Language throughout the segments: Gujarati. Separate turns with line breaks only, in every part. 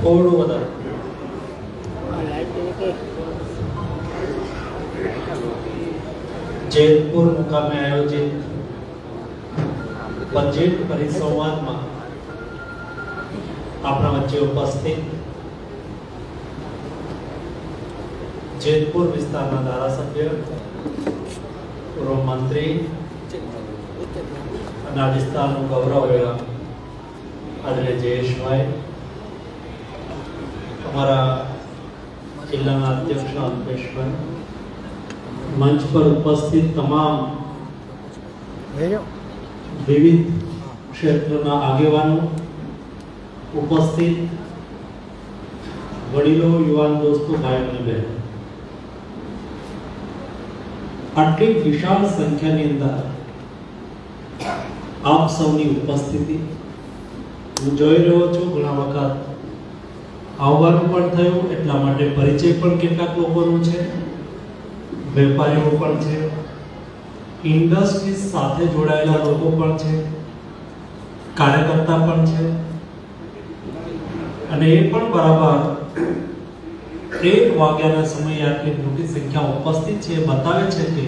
થોડું વધારે જેતપુર મુકામે આયોજિત બજેટ પરિસંવાદમાં આપણા વચ્ચે ઉપસ્થિત જેતપુર વિસ્તારના ધારાસભ્ય, પૂર્વ મંત્રી અને આ વિસ્તારનું ગૌરવ એવા આદરણીય જયેશભાઈ, અમારા જિલ્લાના અધ્યક્ષ અલ્પેશભાઈ, મંચ પર ઉપસ્થિત તમામ વિવિધ ક્ષેત્રના આગેવાનો, ઉપસ્થિત વડીલો, યુવાન દોસ્તો, ભાઈઓ અને બહેનો, આટલી વિશાળ સંખ્યાની અંદર આપ સૌની ઉપસ્થિતિ હું જોઈ રહ્યો છું. ઘણા વખત આવવાનું પણ થયું, એટલા માટે પરિચય પણ કેટલાક લોકોનો છે, વેપારીઓ પણ છે, ઇન્ડસ્ટ્રીઝ સાથે જોડાયેલા લોકો પણ છે, કાર્યકર્તા પણ છે, અને એ પણ બરાબર 1 વાગ્યાના સમયે આટલી મોટી સંખ્યા ઉપસ્થિત છે. બતાવે છે કે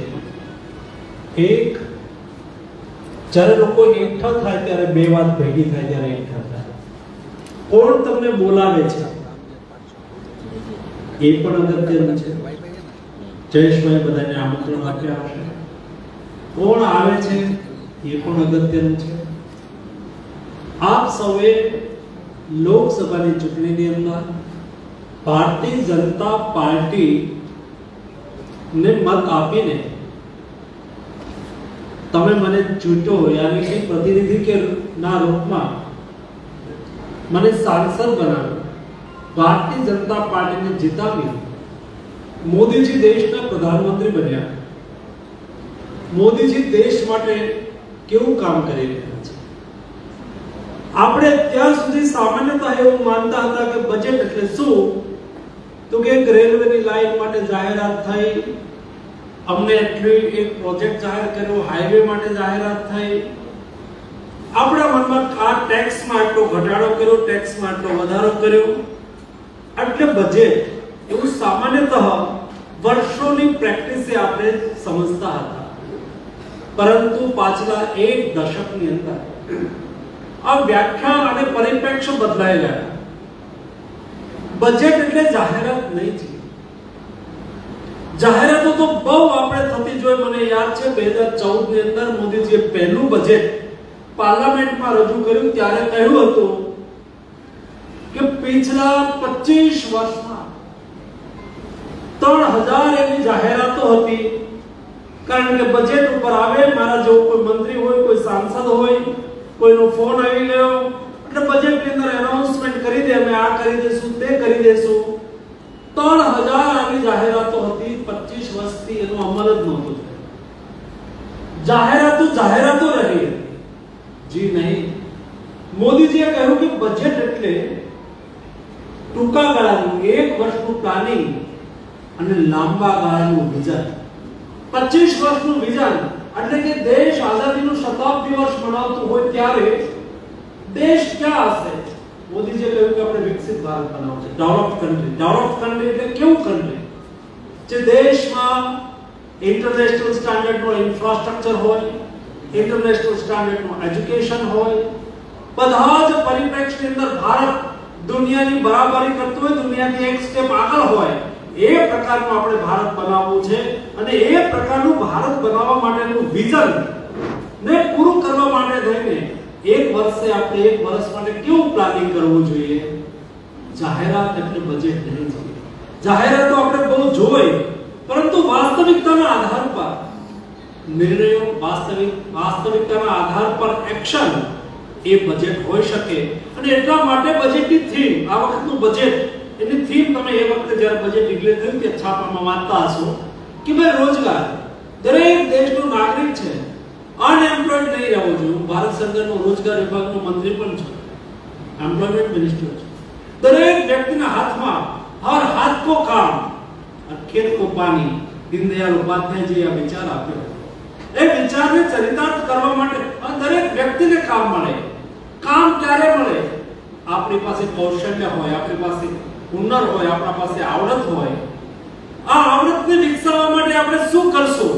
જ્યારે લોકો એકઠા થાય ત્યારે બે વાત ભેગી થાય, ત્યારે એકઠા થાય. કોણ તમને બોલાવે છે એ પણ અગત્યનું છે. જયેશભાઈ બધાને આમંત્રણ આપ્યા હશે. કોણ આવે છે એ પણ અગત્યનું છે. આપ સૌએ લોકસભાની ચૂંટણીની અંદર ભારતીય જનતા પાર્ટી ને મત આપીને તમે મને ચૂંટો, યાની કે પ્રતિનિધિ કે ના રૂપમાં મને સાંસદ બનાવ્યો, ભારતીય જનતા પાર્ટીને જીતાવી, મોદીજી દેશના પ્રધાનમંત્રી બન્યા. મોદીજી દેશ માટે કેવું કામ કરી રહ્યા છે. આપણે ત્યાં સુધી સામાન્યતઃ એવું માનતા હતા કે બજેટ એટલે શું, તો કે એક રેલવેની લાઈન માટે જાહેરાત થઈ, અમને એટલી એક પ્રોજેક્ટ જાહેર કર્યો, હાઈવે માટે જાહેરાત થઈ, આપણા મનમાં આ ટેક્સમાં એટલો ઘટાડો કર્યો, ટેક્સમાં એટલો વધારો કર્યો, એટલે બજેટ એવું સામાન્યતઃ વર્ષોની પ્રેક્ટિસે આપણે સમજતા હતા. પરંતુ પાછલા 1 દશકની અંદર આ વ્યાખ્યા અને પરિપ્રેક્ષ્ય બદલાઈ ગયા. બજેટ એટલે જાહેરાત નહીં છે. જાહેરાતો તો બહુ આપણે થતી જોઈ. મને યાદ છે 2014 ની અંદર મોદીજીએ પહેલું બજેટ પાર્લામેન્ટમાં રજૂ કર્યું, ત્યારે કહ્યું હતું કે પિછલા 25 વર્ષમાં 3000 એવી જાહેરાતો હતી. કારણ કે બજેટ ઉપર આવે, મારા જેવો કોઈ મંત્રી હોય, કોઈ સાંસદ હોય, કોઈનો ફોન આવી ગયો એટલે બજેટની અંદર એનાઉન્સમેન્ટ કરી દે, અમે આ કરી દેશું, તે કરી દેશું. 3000 આવી જાહેરાતો હતી. 25 વર્ષથી એનો અમલ જ નહોતો થયો. જાહેરાતો રહી હતી. જી નહીં, મોદીજીએ કહ્યું કે બજેટ એટલે ટૂંકા ગાળાનું 1 વર્ષનું પ્લાનિંગ અને લાંબા ગાળાનું વિઝન. 25 વર્ષનું વિઝન એટલે કે દેશ આઝાદીનું શતાબ્દી વર્ષ મનાવતું હોય ત્યારે દેશ ક્યાં હશે? મોદીજીએ કહ્યું કે આપણે વિકસિત ભારત બનાવવું છે, ડેવલપ્ડ કન્ટ્રી. ડેવલપ્ડ કન્ટ્રી એટલે કેવું કન્ટ્રી? જે દેશમાં ઇન્ટરનેશનલ સ્ટાન્ડર્ડનો ઇન્ફ્રાસ્ટ્રક્ચર હોય, ઇન્ટરનેશનલ સ્ટાન્ડર્ડનું એજ્યુકેશન હોય, બધા જ પરિપ્રેક્ષ્યની અંદર ભારત દુનિયાની બરાબરી કરતું હોય, દુનિયાથી એક સ્ટેપ આગળ હોય, એ પ્રકારનું આપણે ભારત બનાવવું છે. અને એ પ્રકારનું ભારત બનાવવા માટેનું વિઝન ને પૂરું કરવા માટે થઈને 1 વર્ષે આપણે 1 વર્ષ માટે કેવું પ્લાનિંગ કરવું જોઈએ? જાહેરાત એટલે બજેટ નહીં છે. જાહેરાતો આપણે બહુ જોઈ, પરંતુ વાસ્તવિકતાના આધાર પર નિર્ણયો, વાસ્તવિકતાના આધાર પર એક્શન એ બજેટ હોઈ શકે. અને એટલા માટે બજેટની થીમ, આ વખતનું બજેટ, એની થીમ તમે એ વખતે જ્યારે બજેટ ડિક્લેર થયું તે છાપામાં વાંચતા હશો કે ભાઈ રોજગાર, દરેક દેશનો નાગરિક છે, અનએમ્પ્લોયડ નહીં રહેવો જોઈએ. હું ભારત સરકારનો રોજગાર વિભાગનો મંત્રી પણ છું, એમ્પ્લોયમેન્ટ મિનિસ્ટર છું. દરેક વ્યક્તિના હાથમાં હર હાથ કો કામ और खेत को पानी, દીનદયાળ ઉપાધ્યાયજી આ વિચાર આપ્યો. એ વિચારને ચરિતાર્થ કરવા માટે દરેક વ્યક્તિને કામ મળે. કામ ક્યારે મળે? આપણી પાસે કૌશલ્ય હોય, આપણી પાસે હુનર હોય, આપણા પાસે આવડત હોય. આ આવડતને વિકસાવવા માટે આપણે શું કરશું?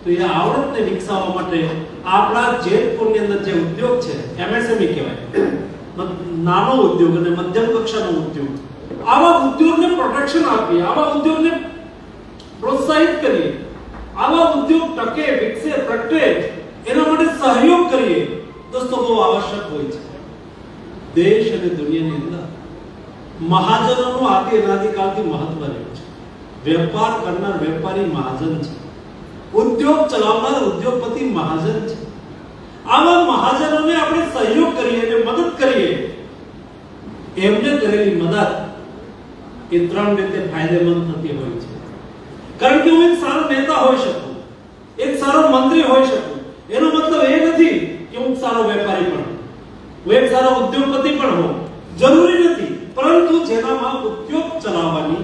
તો એ આવડતને વિકસાવવા માટે આપણા જેતપુરની અંદર જે ઉદ્યોગ છે, એમએસએમઈ કહેવાય, નાનો ઉદ્યોગ અને મધ્યમ કક્ષાનો ઉદ્યોગ, આવા ઉદ્યોગને પ્રોટેક્શન આપીએ, આવા ઉદ્યોગને પ્રોત્સાહિત કરીએ, આવા ઉદ્યોગ ટકે, વિકસે, પ્રગટે એના માટે સહયોગ કરીએ. દોસ્તો, બહુ આવશ્યક હોય છે. દેશ અને દુનિયાની અંદર મહાજનોનું આદિ અનાદિકાળથી મહત્વ રહ્યું છે. વેપાર કરનાર વેપારી મહાજન છે, ઉદ્યોગ ચલાવનાર ઉદ્યોગપતિ મહાજન છે. આવા મહાજનોને આપણે સહયોગ કરીએ અને મદદ કરીએ. એમને કરેલી મદદ એ ત્રણ રીતે ફાયદેમંદ થતી હોય છે. કારણ કે હું એક સારો નેતા હોઈ શકું, એક સારો મંત્રી હોઈ શકું, એનો મતલબ એ નથી કે હું સારો વેપારી પણ હોઉં, હું એક સારો ઉદ્યોગપતિ પણ હોઉં, જરૂરી નથી. પરંતુ જેનામાં ઉદ્યોગ ચલાવવાની,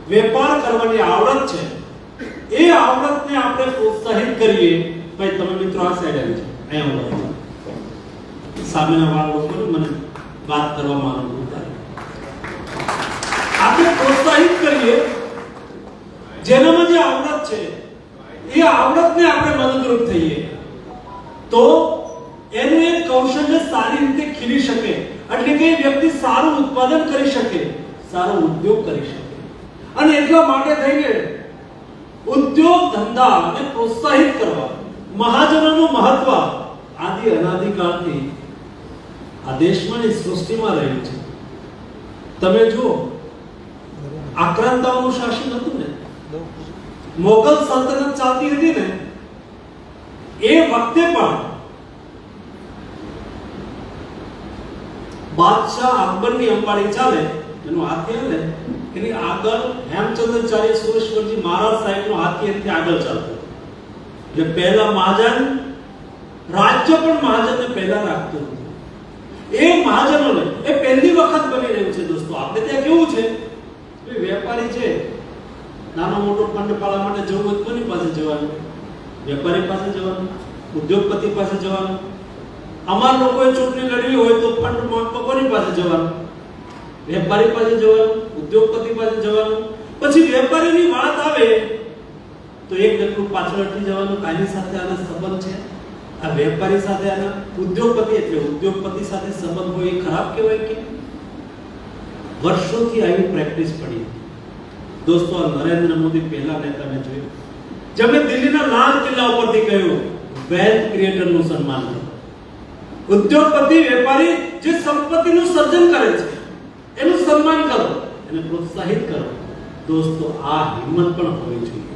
વેપાર કરવાની આવડત છે, એ આવડતને આપણે પ્રોત્સાહિત કરીએ. ભાઈ તમે મિત્રો આ સાઈડ આવી જાઓ, અહીંયા ઉભા રહો. સામેના વાળા લોકોને મને વાત કરવામાં અનુકૂળ થાય. આપણે પ્રોત્સાહિત કરીએ. જેનામાં જે આવડત છે એ આવડતને આપણે મદદરૂપ થઈએ તો એનું એક કૌશલ્ય સારી રીતે ખીલી શકે. એટલે કે વ્યક્તિ સારું ઉત્પાદન કરી શકે, સારો ઉદ્યોગ કરી શકે. અને એટલા માટે થઈને ઉદ્યોગ ધંધાને પ્રોત્સાહિત કરવા, મહાજનોનું મહત્વ આદિ અનાદિકાળથી આ દેશમાં ની સૃષ્ટિમાં રહ્યું છે. તમે જુઓ, આક્રાંતાઓનું શાસન હતું ને, મોગલ સલ્તનત ચાલતી હતી ને, એ વખતે પણ બાદશાહ અકબરની અંબાડી ચાલે, એનો હાથી હાલે, એની આગળ હેમચંદ્રાચાર્ય સુરેશ્વરજી મહારાજ સાહેબનો હાથી એથી આગળ ચાલતો. એટલે પહેલા મહાજન, રાજ્ય પણ મહાજનને પહેલા રાખતું હતું. એ મહાજનોને એ પહેલી વખત બની રહ્યું છે. દોસ્તો, આપણે ત્યાં કેવું છે, વેપારી છે, નાનો મોટો ફંડ પાળવા માટે જવું હોય કોની પાસે જવાનું? વેપારી પાસે જવાનું, ઉદ્યોગપતિ પાસે જવાનું. અમાર લોકોએ ચૂંટણી લડવી હોય તો ફંડ માંગવા કોની પાસે જવાનું? વેપારી પાસે જવાનું, ઉદ્યોગપતિ પાસે જવાનું. પછી વેપારીની વાત આવે તો એક ડગલું પાછળ હટી જવાનું. આની સાથે આનો સંબંધ છે, આ વેપારી સાથે આના ઉદ્યોગપતિ, એટલે ઉદ્યોગપતિ સાથે સંબંધ હોય એ ખરાબ કહેવાય કે? વર્ષોથી આવી પ્રેક્ટિસ પડી. દોસ્તો, નરેન્દ્ર મોદી પહેલા નેતાને જોયું, જેમણે દિલ્હીના લાલ કિલ્લા ઉપરથી કહ્યું, વેલ્થ ક્રિએટરનું સન્માન કરો. ઉદ્યોગપતિ, વેપારી જે સંપત્તિનું સર્જન કરે છે એનું સન્માન કરો, એને પ્રોત્સાહિત કરો. દોસ્તો, આ હિંમત પણ હોવી જોઈએ.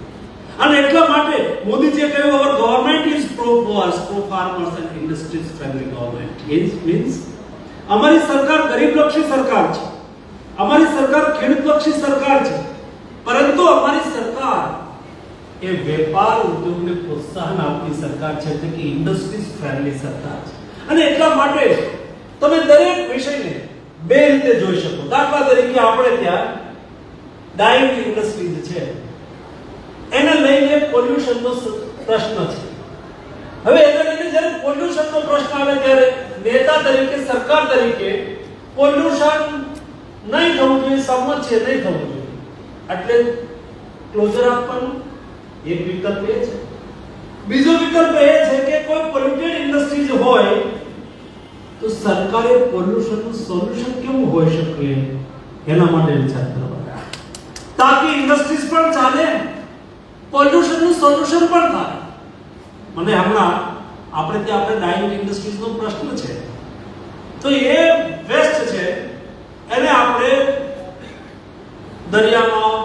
અને એટલા માટે મોદીજીએ કહ્યું, our government is pro poor, pro farmers and industries friendly government. It means અમારી સરકાર ગરીબલક્ષી સરકાર છે, અમારી સરકાર ખેડૂતલક્ષી સરકાર છે, પરંતુ અમારી સરકાર એ વેપાર ઉદ્યોગને પ્રોત્સાહન આપતી સરકાર છે, એટલે કે ઇન્ડસ્ટ્રીઝ ફ્રેન્ડલી સરકાર છે. અને એટલા માટે તમે દરેક વિષયને બે રીતે જોઈ શકો. દાખલા તરીકે આપણે ત્યાં ડાઇંગ ઇન્ડસ્ટ્રીઝ છે, એને લઈને પોલ્યુશનનો પ્રશ્ન છે. હવે એને લઈને જ્યારે પોલ્યુશનનો પ્રશ્ન આવે ત્યારે નેતા તરીકે, સરકાર તરીકે પોલ્યુશન નહીં થવું જોઈએ, સંમત છે, નહીં થવું જોઈએ, એટલે ક્લોઝર આપવાનું એક વિકલ્પ એ છે. બીજો વિકલ્પ એ છે કે કોઈ પોલ્યુટેડ ઇન્ડસ્ટ્રીઝ હોય તો સરકારે પોલ્યુશનનું સોલ્યુશન કેવું હોઈ શકે એના માટે વિચાર કરવાનો, તાકી ઇન્ડસ્ટ્રીઝ પણ ચાલે, પોલ્યુશનનું સોલ્યુશન પણ થાય. મને હમણાં આપણે ડાઇંગ ઇન્ડસ્ટ્રીઝનો પ્રશ્ન છે, તો એ વેસ્ટ છે, એને આપણે દરિયામાં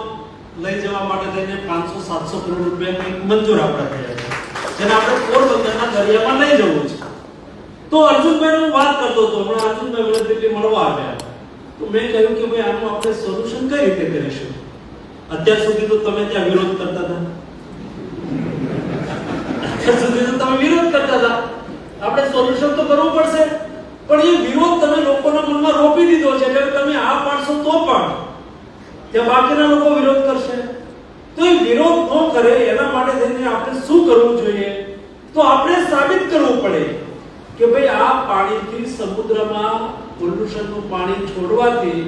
લઈ જવા માટે થઈને 500-700 કરોડ રૂપિયા મંજૂર આપણે કર્યા છે, જેને આપણે પોરબંદરના દરિયામાં લઈ જવું છે. તો અર્જુનભાઈ હું વાત કરતો હતો, હમણાં અર્જુનભાઈ મને દિલ્હી મળવા આવ્યા, તો મેં કહ્યું કે ભાઈ આનું આપણે સોલ્યુશન કઈ રીતે કરીશું? અત્યાર સુધી તો તમે ત્યાં વિરોધ કરતા હતા, આપણે સોલ્યુશન તો કરવું પડશે, પણ એ વિરોધ તમે લોકોના મનમાં રોપી દીધો છે. એટલે તમે આ પાડશો તો પણ ત્યાં બાકીના લોકો વિરોધ કરશે. તો એ વિરોધ ન કરે એના માટે થઈને આપણે શું કરવું જોઈએ? તો આપણે સાબિત કરવું પડે કે ભાઈ આ પાણીથી સમુદ્રમાં પોલ્યુશનનું પાણી છોડવાથી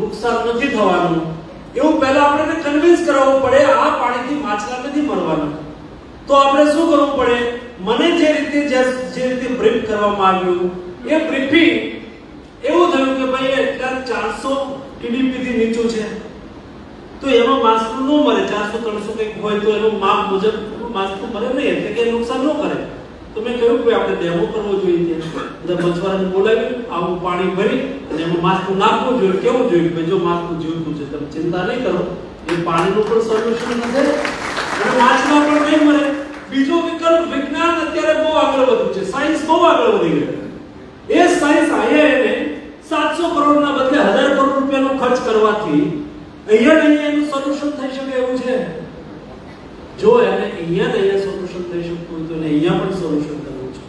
નુકસાન નથી થવાનું. એવું પહેલા આપણે કન્વિન્સ કરાવવું પડે. આ પાણીથી માછલા નથી મરવાના. તો આપણે શું કરવું પડે? મને જે રીતે બ્રીફ કરવામાં આવ્યું એ બ્રીફિંગ એવું થયું કે ભાઈ એટલા 400 TDP થી નીચું છે તો એમાં માછલું ન મરે. 400-300 કંઈક હોય તો એનું માપ મુજબ માછલું મરે નહીં, એટલે કે નુકસાન ન કરે. તો મેં કહ્યું કે આપણે ડેમો કરવો જોઈએ. બધા મછવારાને બોલાવી આવું પાણી ભરી અને એમાં માછલું નાખવું જોઈએ. કેવું જોઈએ કે જો માછલું જીવતું છે, તમે ચિંતા નહીં કરો, એ પાણીનું પણ સોલ્યુશન હશે અને માછલા પણ નહીં મરે. બીજો વિકલ્પ, વિજ્ઞાન અત્યારે બહુ આગળ વધ્યું છે, સાયન્સ બહુ આગળ વધી ગયું. એ સાયન્સ આઈને 700 કરોડના બદલે 1000 કરોડ રૂપિયાનો ખર્ચ કરવાથી અહીંયા એનું સોલ્યુશન થઈ શકે એવું છે. જો એને અહીંયા સોલ્યુશન થઈ શકતું હોય તો એને અહીંયા પણ સોલ્યુશન કરવું છે.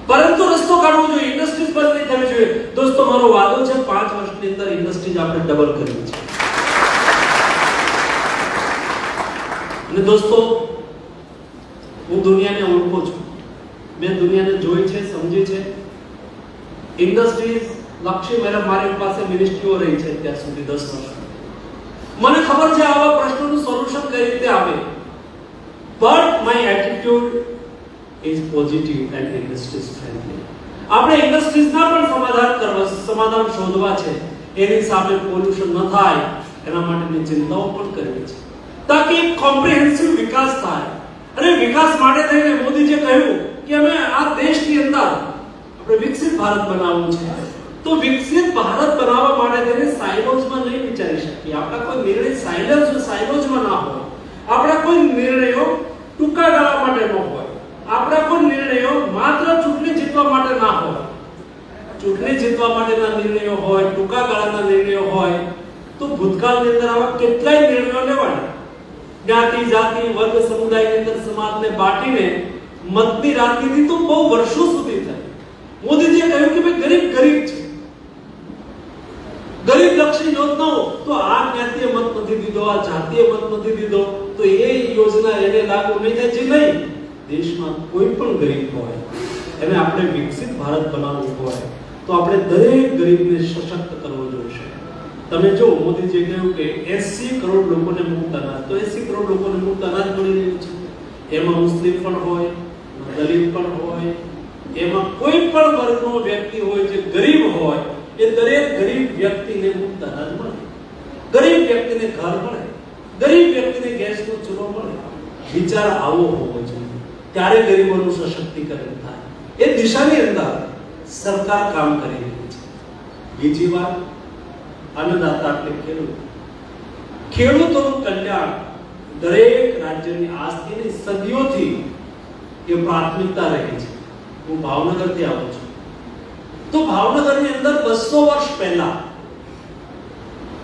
પરંતુ રસ્તો કાઢવો જોઈએ. ઇન્ડસ્ટ્રીઝ બંધ નહીં થવી જોઈએ. દોસ્તો, મારો વાદો છે 5 વર્ષની અંદર ઇન્ડસ્ટ્રીઝ આપણે ડબલ કરવી છે. અને દોસ્તો, હું દુનિયાને ઓળખું છું. મેં દુનિયાને જોઈ છે, સમજી છે. ઇન્ડસ્ટ્રીઝ લક્ષી મારી પાસે મિનિસ્ટ્રીઓ રહી છે ત્યાં સુધી 10 વર્ષ. મને ખબર છે આવા પ્રશ્નોનું સોલ્યુશન કઈ રીતે આવે. But my attitude is positive and industries friendly. આપણે ઇન્ડસ્ટ્રીઝના પણ સમાધાન શોધવા છે. એની સામે પોલ્યુશન ન થાય એના માટેની ચિંતાઓ પણ કરવી છે, તાકી એક કોમ્પ્રિહેન્સિવ વિકાસ થાય. અને વિકાસ માટે થઈને મોદીજીએ કહ્યું કે અમે આ દેશની અંદર આપણે વિકસિત ભારત બનાવવું છે. તો વિકસિત ભારત બનાવવા માટે થઈને સાયલોઝમાં નહીં વિચારી શકીએ. આપણા કોઈ નિર્ણય સાયલોઝમાં ના હોય. આપણા કોઈ નિર્ણયો ટૂંકા ગાળા માટે ન હોય. આપણા કોઈ નિર્ણયો માત્ર ચૂંટણી જીતવા માટે ના હોય. ચૂંટણી જીતવા માટેના નિર્ણયો હોય, ટૂંકા ગાળાના નિર્ણયો હોય તો ભૂતકાળની અંદર આવા કેટલાય નિર્ણયો લેવાના. જ્ઞાતિ, જાતિ, વર્ગ, સમુદાયની અંદર સમાજને બાટીને મતની રાજનીતિ તો બહુ વર્ષો સુધી થઈ. મોદીજીએ કહ્યું કે ભાઈ ગરીબ છે, ગરીબ લક્ષી યોજનાઓ, તો આ જ્ઞાતિએ મત નથી દીધો, આ જાતિએ મત નથી દીધો, તો એ યોજના એને લાગુ નહીં થાય. જે નહીં, દેશમાં કોઈ પણ ગરીબ હોય એને આપણે વિકસિત ભારત બનાવવું હોય તો આપણે દરેક ગરીબને સશક્ત કરવો જોઈએ. તમે જો મોદીજીએ કહ્યું કે 80 કરોડ લોકોને મુફ્ત અનાજ, તો 80 કરોડ લોકોને મુફ્ત અનાજ મળી રહ્યું છે. એમાં મુસ્લિમ પણ હોય, દલિત પણ હોય, એમાં કોઈ પણ વર્ગનો વ્યક્તિ હોય જે ગરીબ હોય, એ દરેક ગરીબ વ્યક્તિને મુફ્ત અનાજ મળે, ગરીબ વ્યક્તિને ઘર મળે, ગરીબ વ્યક્તિને ગેસનો ચૂલો મળે. વિચાર આવો હોવો જોઈએ, ત્યારે ગરીબોનું સશક્તિકરણ થાય. એ દિશાની અંદર સરકાર કામ કરી રહી છે. બીજી વાત, અન્નદાતા એટલે ખેડૂતોનું કલ્યાણ દરેક રાજ્યની આજથી સદીઓથી એ પ્રાથમિકતા રહી છે. હું ભાવનગરથી આવું છું, તો ભાવનગરની અંદર 200 વર્ષ પહેલા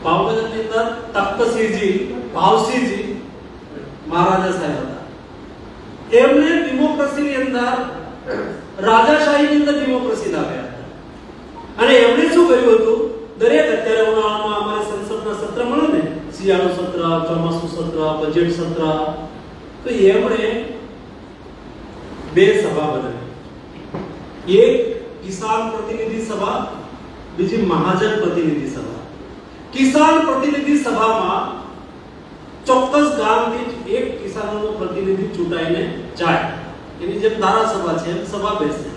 ભાવનગરની અંદર તખ્તસિંહજી, ભાવસિંહજી મહારાજા સાહેબ હતા. એમને ડેમોક્રેસીની અંદર, રાજાશાહીની અંદર ડેમોક્રેસી લાવ્યા હતા. અને એમણે શું કર્યું હતું, દરેક અત્યારે ઉનાળામાં અમારે સંસદના સત્ર મળે ને, શિયાળુ સત્ર, ચોમાસું સત્ર, બજેટ સત્ર, તો એમણે 2 સભા બનાવી. એક કિસાન પ્રતિનિધિ સભા, બીજી મહાજન પ્રતિનિધિ સભા. કિસાન પ્રતિનિધિ સભામાં ચોક્કસ ગામથી એક કિસાનનો પ્રતિનિધિ ચૂંટાઈને જાય. એની જેમ ધારાસભા છે એમ સભા બેસે.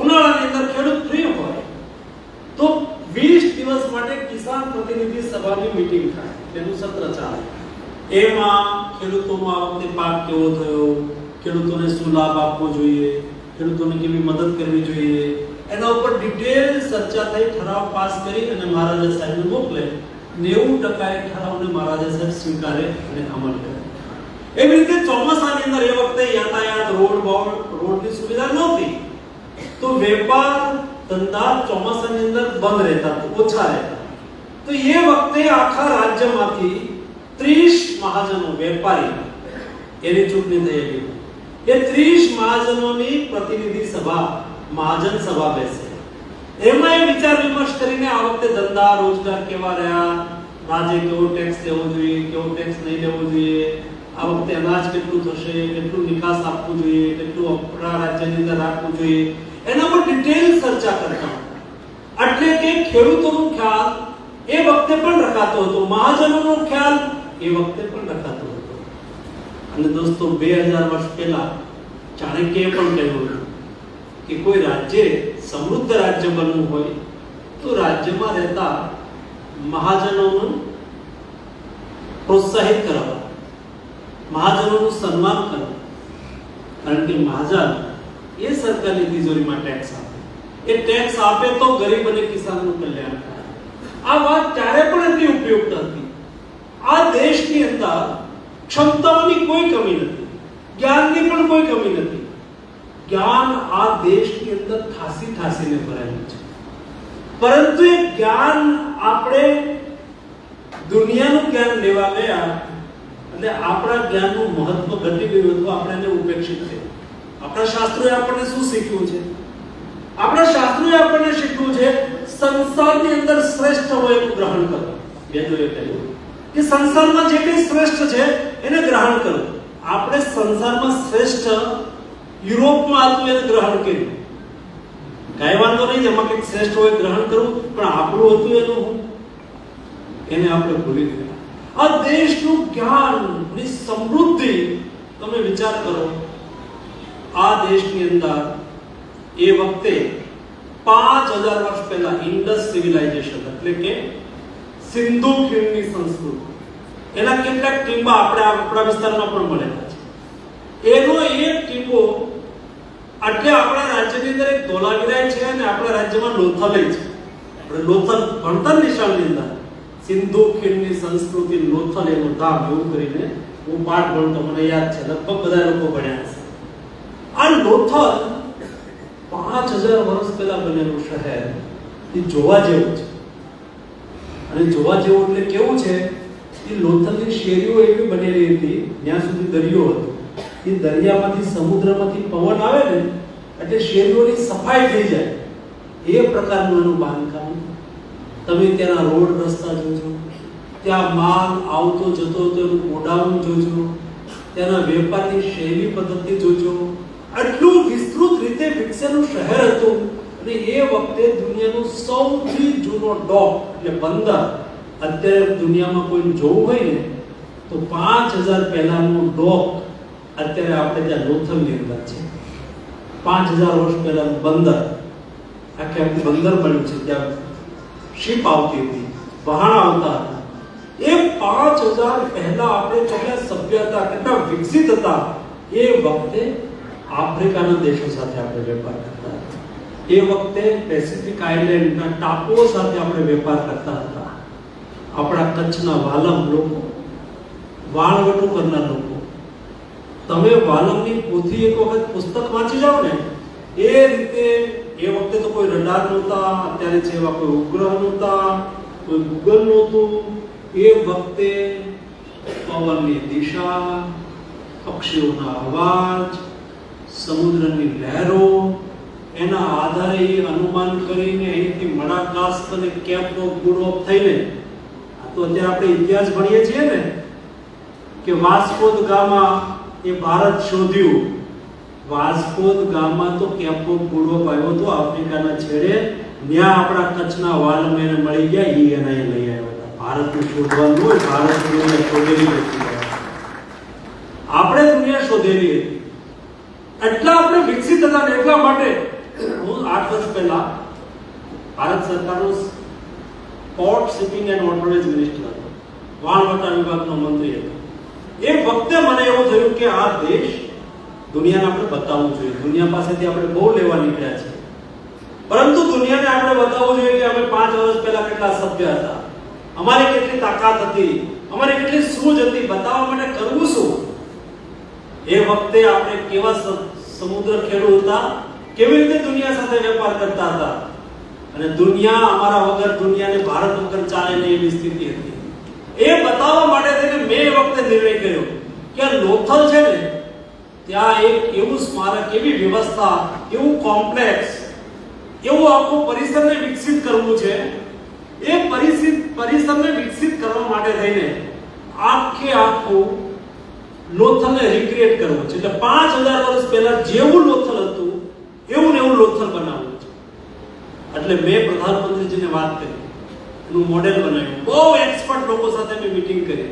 ઉનાળાની અંદર ખેડૂત ફ્રી હોય તો 20 દિવસ માટે કિસાન પ્રતિનિધિ સભાની મીટિંગ થાય, તેનું સત્ર ચાલે. એમાં ખેડૂતોમાં આ વખતે પાક કેવો થયો, ખેડૂતોને શું લાભ આપવો જોઈએ, ખેડૂતોને કેવી મદદ કરવી જોઈએ, એના ઉપર ડિટેલ ચર્ચા થઈ, ઠરાવ પાસ કરી અને મહારાજા સાહેબને મોકલે. 90% એ ઠરાવને મહારાજા સાહેબ સ્વીકારે અને અમલ કરે. એવી રીતે ચોમાસાની અંદર એ વખતે યાતાયાત, રોડની સુવિધા નહોતી, તો વેપાર ધંધા ચોમાસાની અંદર બંધ રહેતા, ઓછા રહેતા. તો એ વખતે આખા રાજ્યમાંથી 30 મહાજનો, વેપારી, એની ચૂંટણી થઈ હતી. એ 30 મહાજનોની પ્રતિનિધિ સભા, મહાજન સભા બેસે. એમાં એ વિચાર વિમર્શ કરીને આ વખતે ધંધા રોજગાર કેવા રહ્યા, રાજે કેવો ટેક્સ લેવો જોઈએ, કેવો ટેક્સ નહીં લેવો જોઈએ, આ વખતે અનાજ કેટલું થશે, કેટલું નિકાસ આપવું જોઈએ, કેટલું આપણા રાજ્યની અંદર રાખવું જોઈએ, એના પર ડિટેલ ચર્ચા કરતા હતા. એટલે કે ખેડૂતોનો ખ્યાલ એ વખતે પણ રખાતો હતો, મહાજનોનો ખ્યાલ એ વખતે પણ રખાતો હતો. અને દોસ્તો 2000 વર્ષ પહેલા ચાણક્યએ પણ કહ્યું હતું કે કોઈ રાજ્ય સમૃદ્ધ રાજ્ય બનવું હોય તો રાજ્યમાં રહેતા મહાજનોનું પ્રોત્સાહિત કરવા, મહાજનોનું સન્માન કરવા. કારણ કે મહાજન એ સરકારની તિજોરીમાં ટેક્સ આપે, એ ટેક્સ આપે તો ગરીબ અને કિસાનનું કલ્યાણ થાય. આ વાત ત્યારે પણ એટલી ઉપયુક્ત હતી. આ દેશની અંદર ક્ષમતાઓની કોઈ કમી નથી, જ્ઞાનની પણ કોઈ કમી નથી. જ્ઞાન આ દેશની અંદર ઠાસીને ભરેલું છે. પરંતુ એ જ્ઞાન આપણે દુનિયાનું જ્ઞાન લેવા ગયા એટલે આપણા જ્ઞાનનું મહત્વ ઘટી ગયું હતું, આપણે એને ઉપેક્ષિત કર્યું. આપણા શાસ્ત્રોએ આપણને શું શીખ્યું છે? આપણા શાસ્ત્રોએ આપણને શીખ્યું છે સંસારની અંદર શ્રેષ્ઠ હોય એનું ગ્રહણ કરો. વેદોએ કહ્યું કે સંસારમાં જે કંઈ શ્રેષ્ઠ છે એને ગ્રહણ કરો. આપણે સંસારમાં શ્રેષ્ઠ યુરોપમાં હતું એને ગ્રહણ કર્યું. કઈ વાંધો નહીં, જેમાં કંઈક શ્રેષ્ઠ હોય ગ્રહણ કરવું, પણ આપણું હતું એનું હું એને આપણે ભૂલી ગયા. આ દેશનું જ્ઞાન ની સમૃદ્ધિ તમે વિચાર કરો. આ દેશની અંદર એ વખતે 5000 વર્ષ પહેલા ઇન્ડસ સિવિલાઇઝેશન એટલે કે સિંધુ ખીણની સંસ્કૃતિ, એના કેટલાક ટીંબા આપણા વિસ્તારમાં પણ મળેલા છે. એનો એક ટીંબો એટલે આપણા રાજ્યની અંદર એક ધોલાવીરાય છે અને આપણા રાજ્યમાં લોથલ છે. આપણે લોથલ ભણતર નિશાળની અંદર સિંધુ ખીણની સંસ્કૃતિ લોથલ એનું ધામ એવું કરીને હું પાઠ ભણતો, મને યાદ છે, લગભગ બધા લોકો ભણ્યા છે. આ લોથલ 5000 વર્ષ પહેલા બનેલું શહેર એ જોવા જેવું છે. અને જોવા જેવું એટલે કેવું છે? એ લોથલની શેરીઓ એવી બનેલી હતી જ્યાં સુધી દરિયો હતો. એ દરિયામાંથી સમુદ્રમાંથી પવન આવે ને એટલે શેરીઓની સફાઈ થઈ જાય એ પ્રકારનું એનું બાંધકામ. તમે ત્યાંના રોડ રસ્તા જોજો, ત્યાં માલ આવતો જતો તેનું ગોડાઉન જોજો, ત્યાંના વેપારની શૈલી પદ્ધતિ જોજો. આટલું વિસ્તૃત રીતે વિકસેલું શહેર હતું. અને એ વખતે દુનિયાનો સૌથી જૂનો ડોક એટલે બંદર અત્યારે દુનિયામાં કોઈ જોવું હોય ને તો 5000 પહેલાનો ડોક અત્યારે આપણે ત્યાં લોથલની અંદર છે. 5000 વર્ષ પહેલાનું બંદર, આખે બંદર બન્યું છે. ત્યાં શિપ આવતી હતી, વહાણ આવતા હતા. એ 5000 પહેલા આપણે કેટલા સભ્ય હતા, કેટલા વિકસિત હતા. એ વખતે આફ્રિકાના દેશો સાથે આપણે વેપાર કરતા હતા. એ વખતે પેસિફિક આઇલેન્ડના ટાપુઓ સાથે આપણે વેપાર કરતા હતા. આપણા કચ્છના વાલમ લોકો, વાણવટું કરનાર લોકો, તમે વાલમની પોથી એક વખત પુસ્તક વાંચી જાઓ ને એ રીતે. એ વખતે તો કોઈ રડાર નહોતા, અત્યારે છે એવા કોઈ ઉપગ્રહ નહોતા, કોઈ ગૂગલ નહોતું. એ વખતે પવનની દિશા, પક્ષીઓના અવાજ, સમુદ્રની લહેરો, એના આધારે એ અનુમાન કરીને અહીંથી મડાગાસ્કર અને કેપ ઓફ ગુડ હોપ થઈને તો અત્યારે આપણે ઇતિહાસ ભણીએ છીએ ને કે વાસ્કો દ ગામા એ ભારત શોધ્યું. વાસ્કો દ ગામા તો કેપ ઓફ ગુડ હોપ આવ્યો તો આફ્રિકાના છેડે, ત્યાં આપણા કચ્છના વાલમેને મળી ગયા, ઈ એના લઈ આવ્યા હતા. ભારતનું શોધવાનું હોય, ભારત દુનિયા શોધેલી હતી, આપણે દુનિયા શોધેલી હતી. એટલા આપણે વિકસિત હતા ને એટલા માટે હું 8 વર્ષ પહેલા ભારત સરકારનો port shipping and waterways minister હતો, વાણવટા વિભાગનો મંત્રી હતો. એ વખતે મને એવું થયું કે આ દેશ દુનિયાને આપણે બતાવવું જોઈએ. દુનિયા પાસેથી આપણે બહુ લેવા નીકળ્યા છે, પરંતુ દુનિયાને આપણે બતાવવું જોઈએ કે અમે 5 વર્ષ પહેલા કેટલા સભ્ય હતા, અમારી કેટલી તાકાત હતી, અમારી કેટલી સૂઝ હતી. બતાવવા માટે કરવું શું? એ વખતે આપણે કેવા સમુદ્ર ખેડુ હતા, કેવી રીતે દુનિયા સાથે વેપાર કરતા હતા. અને દુનિયા અમારા વગર, દુનિયાને ભારત વગર ચાલે નહીં એવી સ્થિતિ હતી. એ બતાવવા માટે થઈને મેં એ વખતે નિર્ણય કર્યો કે આ લોથલ છે ને ત્યાં એક એવું સ્મારક, એવી વ્યવસ્થા, એવું કોમ્પ્લેક્સ, એવું આખું પરિસરને વિકસિત કરવું છે. એ પરિસરને વિકસિત કરવા માટે થઈને આખે આખું લોથલને રિક્રિએટ કરવું છે. એટલે 5000 વર્ષ પહેલા જેવું લોથલ હતું એવું ને એવું લોથલ બનાવવું છે. એટલે મેં પ્રધાનમંત્રીજીને વાત કરી, એનું મોડેલ બનાવ્યું. બહુ એક્સપર્ટ લોકો સાથે મેં મીટિંગ કરી.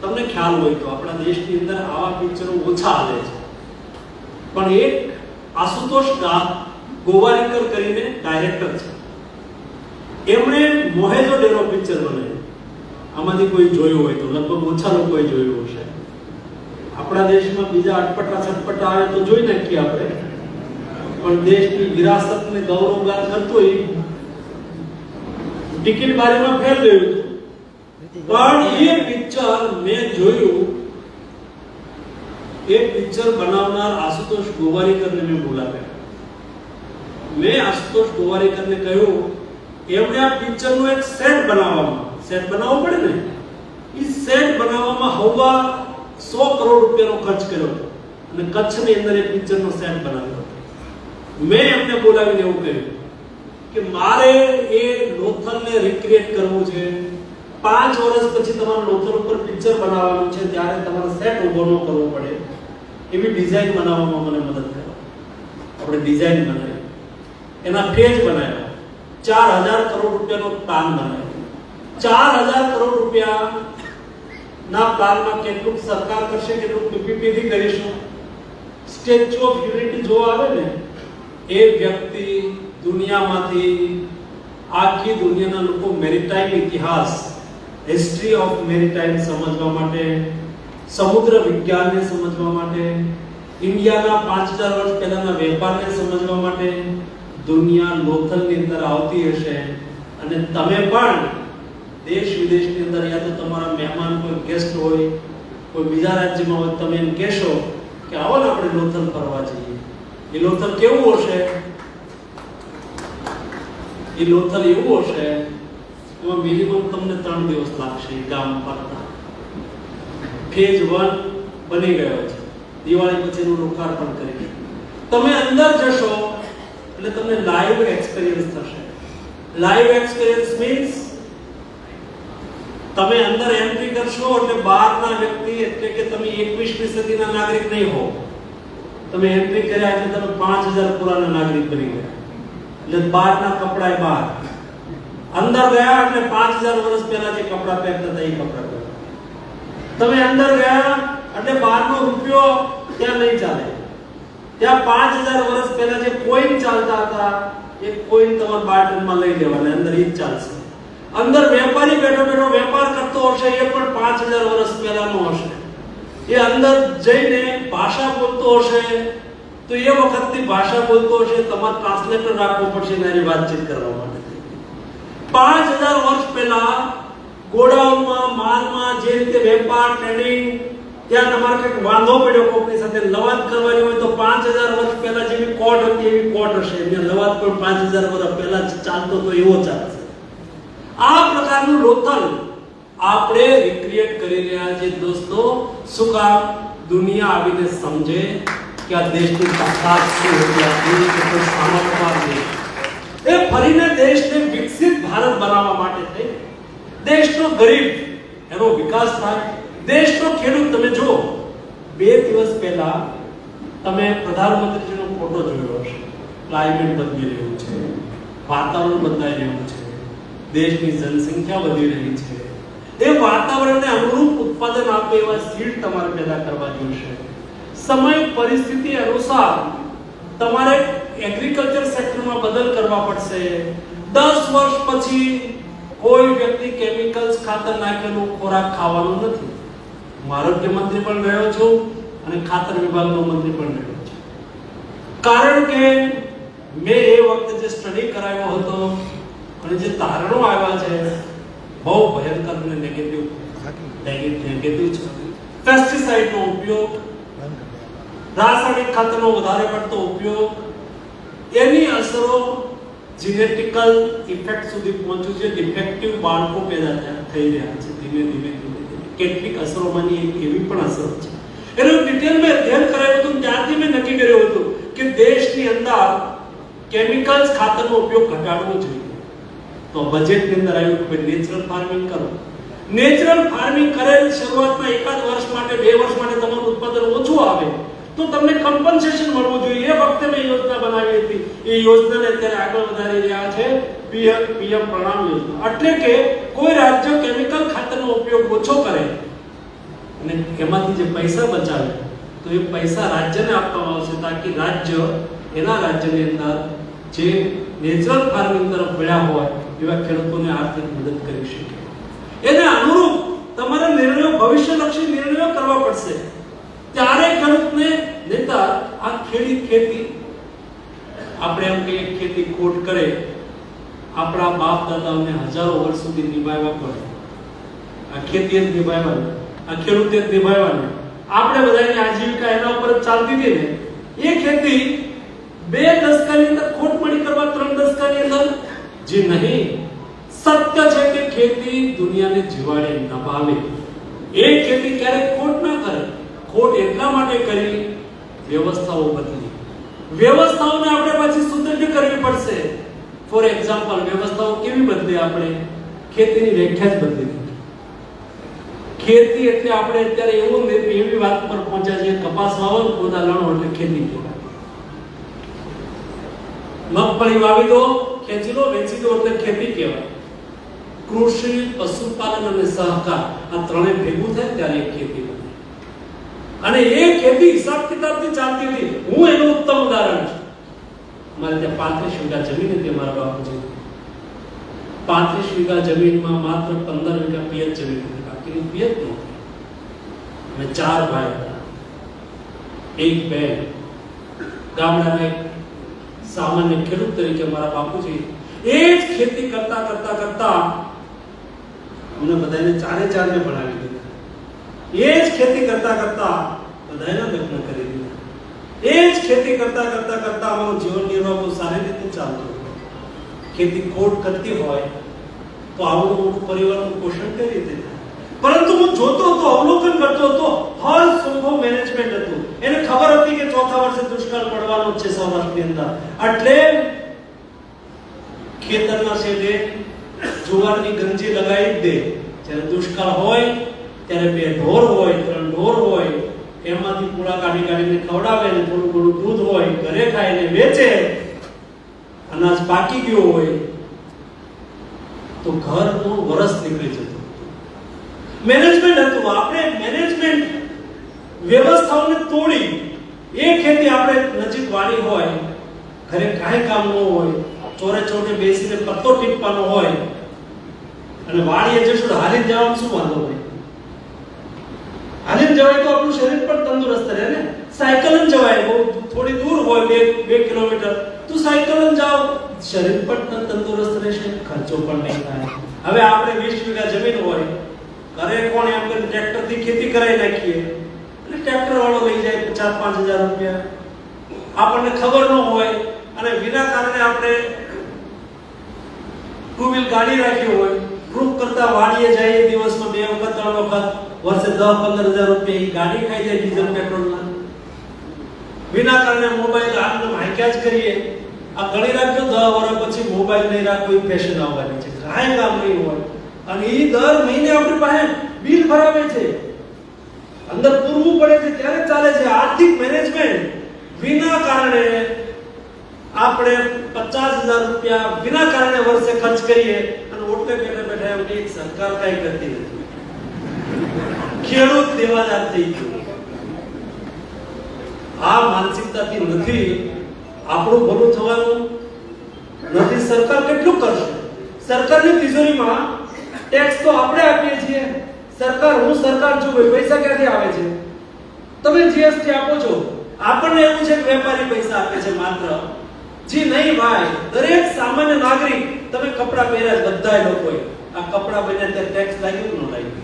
તમને ખ્યાલ હોય તો આપણા દેશની અંદર આવા પિક્ચરો ઓછા હાલે છે, પણ એક આશુતોષ ગોવારીકર કરીને ડાયરેક્ટર છે, એમણે મોહેજો ડેરો પિક્ચર બનાવ્યું. આમાંથી કોઈ જોયું હોય તો લગભગ ઓછા લોકોએ જોયું હશે. આપણા દેશમાં બીજા અટપટા છટપટા આવે તો જોઈ નાખીએ આપણે, પણ દેશની વિરાસતને ગૌરવગાન કરતું એ ટિકિટ બારીમાં ફેલ ગયું હતું. પણ એ પિક્ચર મેં જોયું, એ પિક્ચર બનાવનાર આશુતોષ ગોવારીકરને મેં બોલાવ્યા. મેં આશુતોષ ગોવારીકરને કહ્યું, એમણે આ પિક્ચરનું એક સેટ બનાવવો પડે ને, એ સેટ બનાવવામાં હવા 100 કરોડ રૂપિયાનો ખર્ચ કર્યો હતો અને કચ્છની અંદર એ પિક્ચરનો સેટ બનાવ્યો હતો. મેં એમને બોલાવીને એવું કહ્યું કે મારે એ લોથલને રિક્રિએટ કરવું છે. 5 વર્ષ પછી તમારે લોથલ ઉપર પિક્ચર બનાવવાનું છે, ત્યારે તમારે સેટ ઉભો ન કરવો પડે એવી ડિઝાઇન બનાવવામાં મને મદદ કરો. આપણે ડિઝાઇન બનાવી, એના પેજ બનાવ્યા, 4000 કરોડ રૂપિયાનો પ્લાન બનાવ્યો. 4000 કરોડ રૂપિયા ના પ્લાનમાં કેટલું સરકાર કરશે, કેટલું પીપીપી થી કરીશું. સ્ટેચ્યુ ઓફ યુનિટી જો આવે ને, એ વ્યક્તિ દુનિયામાંથી, આખી દુનિયાના લોકો મેરીટાઈમ ઇતિહાસ, હિસ્ટ્રી ઓફ મેરીટાઈમ સમજવા માટે, સમુદ્ર વિજ્ઞાનને સમજવા માટે, ઇન્ડિયાના 5000 વર્ષ પહેલાના વેપારને સમજવા માટે દુનિયા લોથલની અંદર આવતી હશે. અને તમે પણ દેશ વિદેશની અંદર, યા તો તમારા મહેમાન કોઈ ગેસ્ટ હોય, કોઈ બીજા રાજ્યમાં હોય, તમે એમ કહેશો કે આવો ને આપણે લોથલ ફરવા જઈએ. એ લોથલ કેવું હશે? એ લોથલ એવું હશે, એમાં મિનિમમ તમને 3 દિવસ લાગશે ગામ ફરતા. ફેઝ 1 બની ગયો છે, દિવાળી પછીનું લોકાર્પણ કરી. તમે અંદર જશો એટલે તમને લાઈવ એક્સપિરિયન્સ થશે. લાઈવ એક્સપિરિયન્સ મીન્સ તમે અંદર એન્ટ્રી કરશો એટલે બહારના વ્યક્તિ, એટલે કે તમે 21મી સદીના નાગરિક નહીં હો. તમે એન્ટ્રી કર્યા એટલે તમે 5000 પુરાના નાગરિક બની ગયા. એટલે બહારના કપડાય બહાર, અંદર ગયા એટલે 5000 વર્ષ પહેલા જે કપડા પહેરતા હતા એ કપડા પહેરતા. તમે અંદર ગયા એટલે બહારનો રૂપિયો ત્યાં નહીં ચાલે. ત્યાં 5000 વર્ષ પહેલા જે કોઈન ચાલતા હતા એ કોઈન તમારા બાટનમાં લઈ લેવાના, અંદર ઈ જ ચાલશે. અંદર વેપારી બેઠો બેઠો વેપાર કરતો હશે, એ પણ 5000 વર્ષ પહેલાનો હશે. એ અંદર જઈને ભાષા બોલતો હશે તો એ વખતની ભાષા બોલતો હશે, તમારે ટ્રાન્સલેટર રાખવો પડશે એની વાતચીત કરવા માટે. 5000 વર્ષ પહેલા ગોડાઉનમાં, માલમાં જે રીતે વેપાર, ટ્રેડિંગ, ત્યાં તમારે કંઈક વાંધો પડ્યો કોકની સાથે લવાદ કરવાની હોય તો 5000 વર્ષ પહેલા જેવી કોર્ટ હતી એવી કોર્ટ હશે. એટલે લવાદ પણ 5000 વર્ષ પહેલા ચાલતો તો એવો ચાલશે. આ પ્રકારનું લોથલ આપણે રિક્રિએટ કરી રહ્યા છીએ દોસ્તો. શું કામ? દુનિયા આવીને સમજે કે આ દેશની તાકાત શું હતી, આ દેશ કેટલો સામર્થ્યવાન દેશ. એ ફરીને દેશને વિકસિત ભારત બનાવવા માટે થઈ. દેશનો ગરીબ એનો વિકાસ થાય, દેશનો ખેડૂત. તમે જો 2 દિવસ પહેલા તમે પ્રધાનમંત્રીજીનો ફોટો જોયો હશે. ક્લાઇમેટ બદલી રહ્યું છે, વાતાવરણ બદલાઈ રહ્યું છે, દેશની જનસંખ્યા વધી રહી છે. એ વાતાવરણને અનુરૂપ ઉત્પાદન આપે એવા સીડ તમારે પેદા કરવા જોઈશે. સમય પરિસ્થિતિ અનુસાર તમારે એગ્રીકલ્ચર સેક્ટરમાં બદલ કરવા પડશે. 10 વર્ષ પછી કોઈ વ્યક્તિ કેમિકલ્સ ખાતર નાખેલું ખોરાક ખાવાનું નથી. હું આરોગ્ય મંત્રી પણ રહ્યો છું અને ખાતર વિભાગનો મંત્રી પણ રહ્યો છું. કારણ કે મેં એ વખતે જે સ્ટડી કરાવ્યો હતો અને જે તારણો આવ્યા છે બહુ ભયંકર અને નેગેટિવ છે. પેસ્ટિસાઇડનો ઉપયોગ, રાસાયણિક ખાતરનો વધારે પડતો ઉપયોગ, એની અસરો જીનેટિકલ ઇફેક્ટ સુધી પહોંચ્યું છે. ડિફેક્ટિવ બાળકો પેદા થઈ રહ્યા છે ધીમે ધીમે. કેટલીક અસરોમાંની એક એવી પણ અસર છે. એનું ડિટેલમાં અધ્યયન કરાયું હતું. ત્યારથી મેં નક્કી કર્યું હતું કે દેશની અંદર કેમિકલ્સ ખાતરનો ઉપયોગ ઘટાડવો જોઈએ. તો બજેટની અંદર આવ્યું કે નેચરલ ફાર્મિંગ કરો. નેચરલ ફાર્મિંગ કરેલ શરૂઆતમાં એકાદ વર્ષ માટે 2 વર્ષ માટે તમારું ઉત્પાદન ઓછું આવે તો તમને કમ્પન્સેશન મળવું જોઈએ. એ વખતે મેં યોજના બનાવી હતી. એ યોજનાને અત્યારે આગળ વધારી રહ્યા છે પીએમ પ્રણામ યોજના. એટલે કે કોઈ રાજ્ય કેમિકલ ખાતરનો ઉપયોગ ઓછો કરે અને એમાંથી જે પૈસા બચાવે તો એ પૈસા રાજ્યને આપવામાં આવશે તાકી રાજ્ય એના રાજ્યની અંદર જે નેચરલ ફાર્મિંગ તરફ વળ્યા હોય એવા ખેડૂતોને આર્થિક મદદ કરી શકે. એને અનુરૂપ તમારા નિર્ણયો ભવિષ્યલક્ષી નિર્ણયો કરવા પડશે. ત્યારે ખેડૂતને નેતા આ ખેતી આપણે એમ કહીએ ખેતી ખોટ કરે આપણા બાપ દાદાઓને હજારો વર્ષ સુધી નિભાવવા પડે. આ ખેતી જ નિભાવવાની, આ ખેડૂતે જ નિભાવવાની. આપણે બધાની આજીવિકા એના ઉપર જ ચાલતી હતી ને. એ ખેતી 2 દશકાની અંદર ખોટ મળી કરવા 3 દશકાની અંદર જે નહીં. સત્ય છે કે ખેતી દુનિયાને જીવાડે નભાવે. એ ખેતી ક્યારેક ખોટ ના કરે. ખોટ એટલા માટે કરી વ્યવસ્થાઓ બદલી. વ્યવસ્થાઓને આપણે પછી સુદૃઢ કરવી પડશે. ફોર એક્ઝામ્પલ વ્યવસ્થાઓ કેવી બદલી? આપણે ખેતીની વ્યાખ્યા જ બદલી. ખેતી એટલે આપણે અત્યારે એવું એવી વાત પર પહોંચ્યા છે કપાસ વાવો પોતા લણો એટલે ખેતી કહેવાય. મગફળી વાવી દો ખેંચી લો વેચી દો એટલે ખેતી કહેવાય. કૃષિ પશુપાલન અને સહકાર આ ત્રણે ભેગું થાય ત્યારે એક ખેતી બને. અને એ ખેતી હિસાબ કિતાબથી ચાલતી હતી. હું એનું ઉત્તમ ઉદાહરણ છું. મારે ત્યાં 35 વીઘા જમીન હતી મારા બાપુજી. 35 વીઘા જમીનમાં માત્ર 15 વીઘા પિયત જમીન હતી. બાકીની પિયત નહોતી. અમે 4 ભાઈ હતા, એક બેન. ગામડાના સામાન્ય ખેડૂત તરીકે મારા બાપુજી એ જ ખેતી કરતા કરતા કરતા અમને બધાને ચારે ભણાવી દીધા. એ જ ખેતી કરતા કરતા બધાને લગ્ન કરી દીધા. એ જ ખેતી કરતા કરતા કરતા અમારું જીવન નિર્વાહ બહુ સારી રીતે ચાલતો હતો. ખેતી ખોટ કરતી હોય તો આવું મોટું પરિવારનું પોષણ કઈ રીતે થાય? પરંતુ હું જોતો હતો, અવલોકન કરતો હતો. હર સંભવ મેનેજમેન્ટ હતું. એને ખબર હતી કે ચોથા વર્ષે દુષ્કાળ પડવાનો છે સૌરાષ્ટ્રની અંદર. એટલે ખેતરના શેડે જુવારની ગંજી લગાવી દે. જ્યારે દુષ્કાળ હોય ત્યારે 2 ઢોર હોય 3 ઢોર હોય એમાંથી પૂળા કાઢીને ખવડાવે ને થોડું થોડું દૂધ હોય ઘરે ખાઈને વેચે. અનાજ પાકી ગયો હોય તો ઘરનું વરસ નીકળી જતું. મેનેજમેન્ટ હતું. આપણે મેનેજમેન્ટ વ્યવસ્થાઓને તોડી એ ખેતી આપણે નજીક વાળી હોય ઘરે કાંઈ કામ ન હોય ચોરે ચોટે બેસીને પત્તો ટીપવાનો હોય અને વાડીએ જશું હાલીને જવાનું શું વાંધો હોય? હાલીને જવાય તો આપણું શરીર પણ તંદુરસ્ત રહે ને. સાયકલન જવાય, બહુ થોડી દૂર હોય 2 કિલોમીટર તો સાયકલન જાઓ, શરીર પણ તંદુરસ્ત રહેશે, ખર્ચો પણ નહીં થાય. હવે આપણે 20 વીઘા જમીન હોય ઘરે કોણ એમ કે ટ્રેક્ટર થી ખેતી કરાવી નાખીએ એટલે ટ્રેક્ટર વાળો લઈ જાય 4-5 હજાર રૂપિયા. આપણને ખબર ન હોય અને વિના કારણે આપણે 2 વ્હીલ ગાડી રાખી હોય ગ્રુપ કરતા વાડીએ જઈએ દિવસમાં 2 વખત 3 વખત વર્ષે 10-15 હજાર રૂપિયા એ ગાડી ખાઈ જાય ડીઝલ પેટ્રોલના. વિના કારણે મોબાઈલ આમને હાંક્યા જ કરીએ. આ ગણી રાખજો 10 વર્ષ પછી મોબાઈલ નહીં રાખવો એ ફેશન આવવાની છે. કાંઈ કામ નહીં હોય અને એ દર મહિને આપણી પાસે બિલ ભરાવે છે, અંદર પૂરવું પડે છે ત્યારે ચાલે છે. આર્થિક મેનેજમેન્ટ વિના કારણે આપણે 50,000 રૂપિયા વિના કારણે વર્ષે ખર્ચ કરીએ અને ઓટલે બેઠા એમ કે સરકાર કઈ કરતી નથી. ખેડૂત દેવાદાર થઈ ગયો. આ માનસિકતાથી નથી આપણું ભલું થવાનું. નથી સરકાર કેટલું કરશે? સરકારની તિજોરીમાં ટેક્સ તો આપણે આપીએ છીએ. સરકાર હું સરકાર છું ભાઈ, પૈસા ક્યાંથી આવે છે? તમે જીએસટી આપો છો. આપણને એવું છે કે વેપારી પૈસા આપે છે માત્ર. જી નહીં ભાઈ, દરેક સામાન્ય નાગરિક તમે કપડા પહેર્યા બધાય લોકોએ આ કપડા બન્યા ત્યાં ટેક્સ લાગ્યો ન લાગ્યો?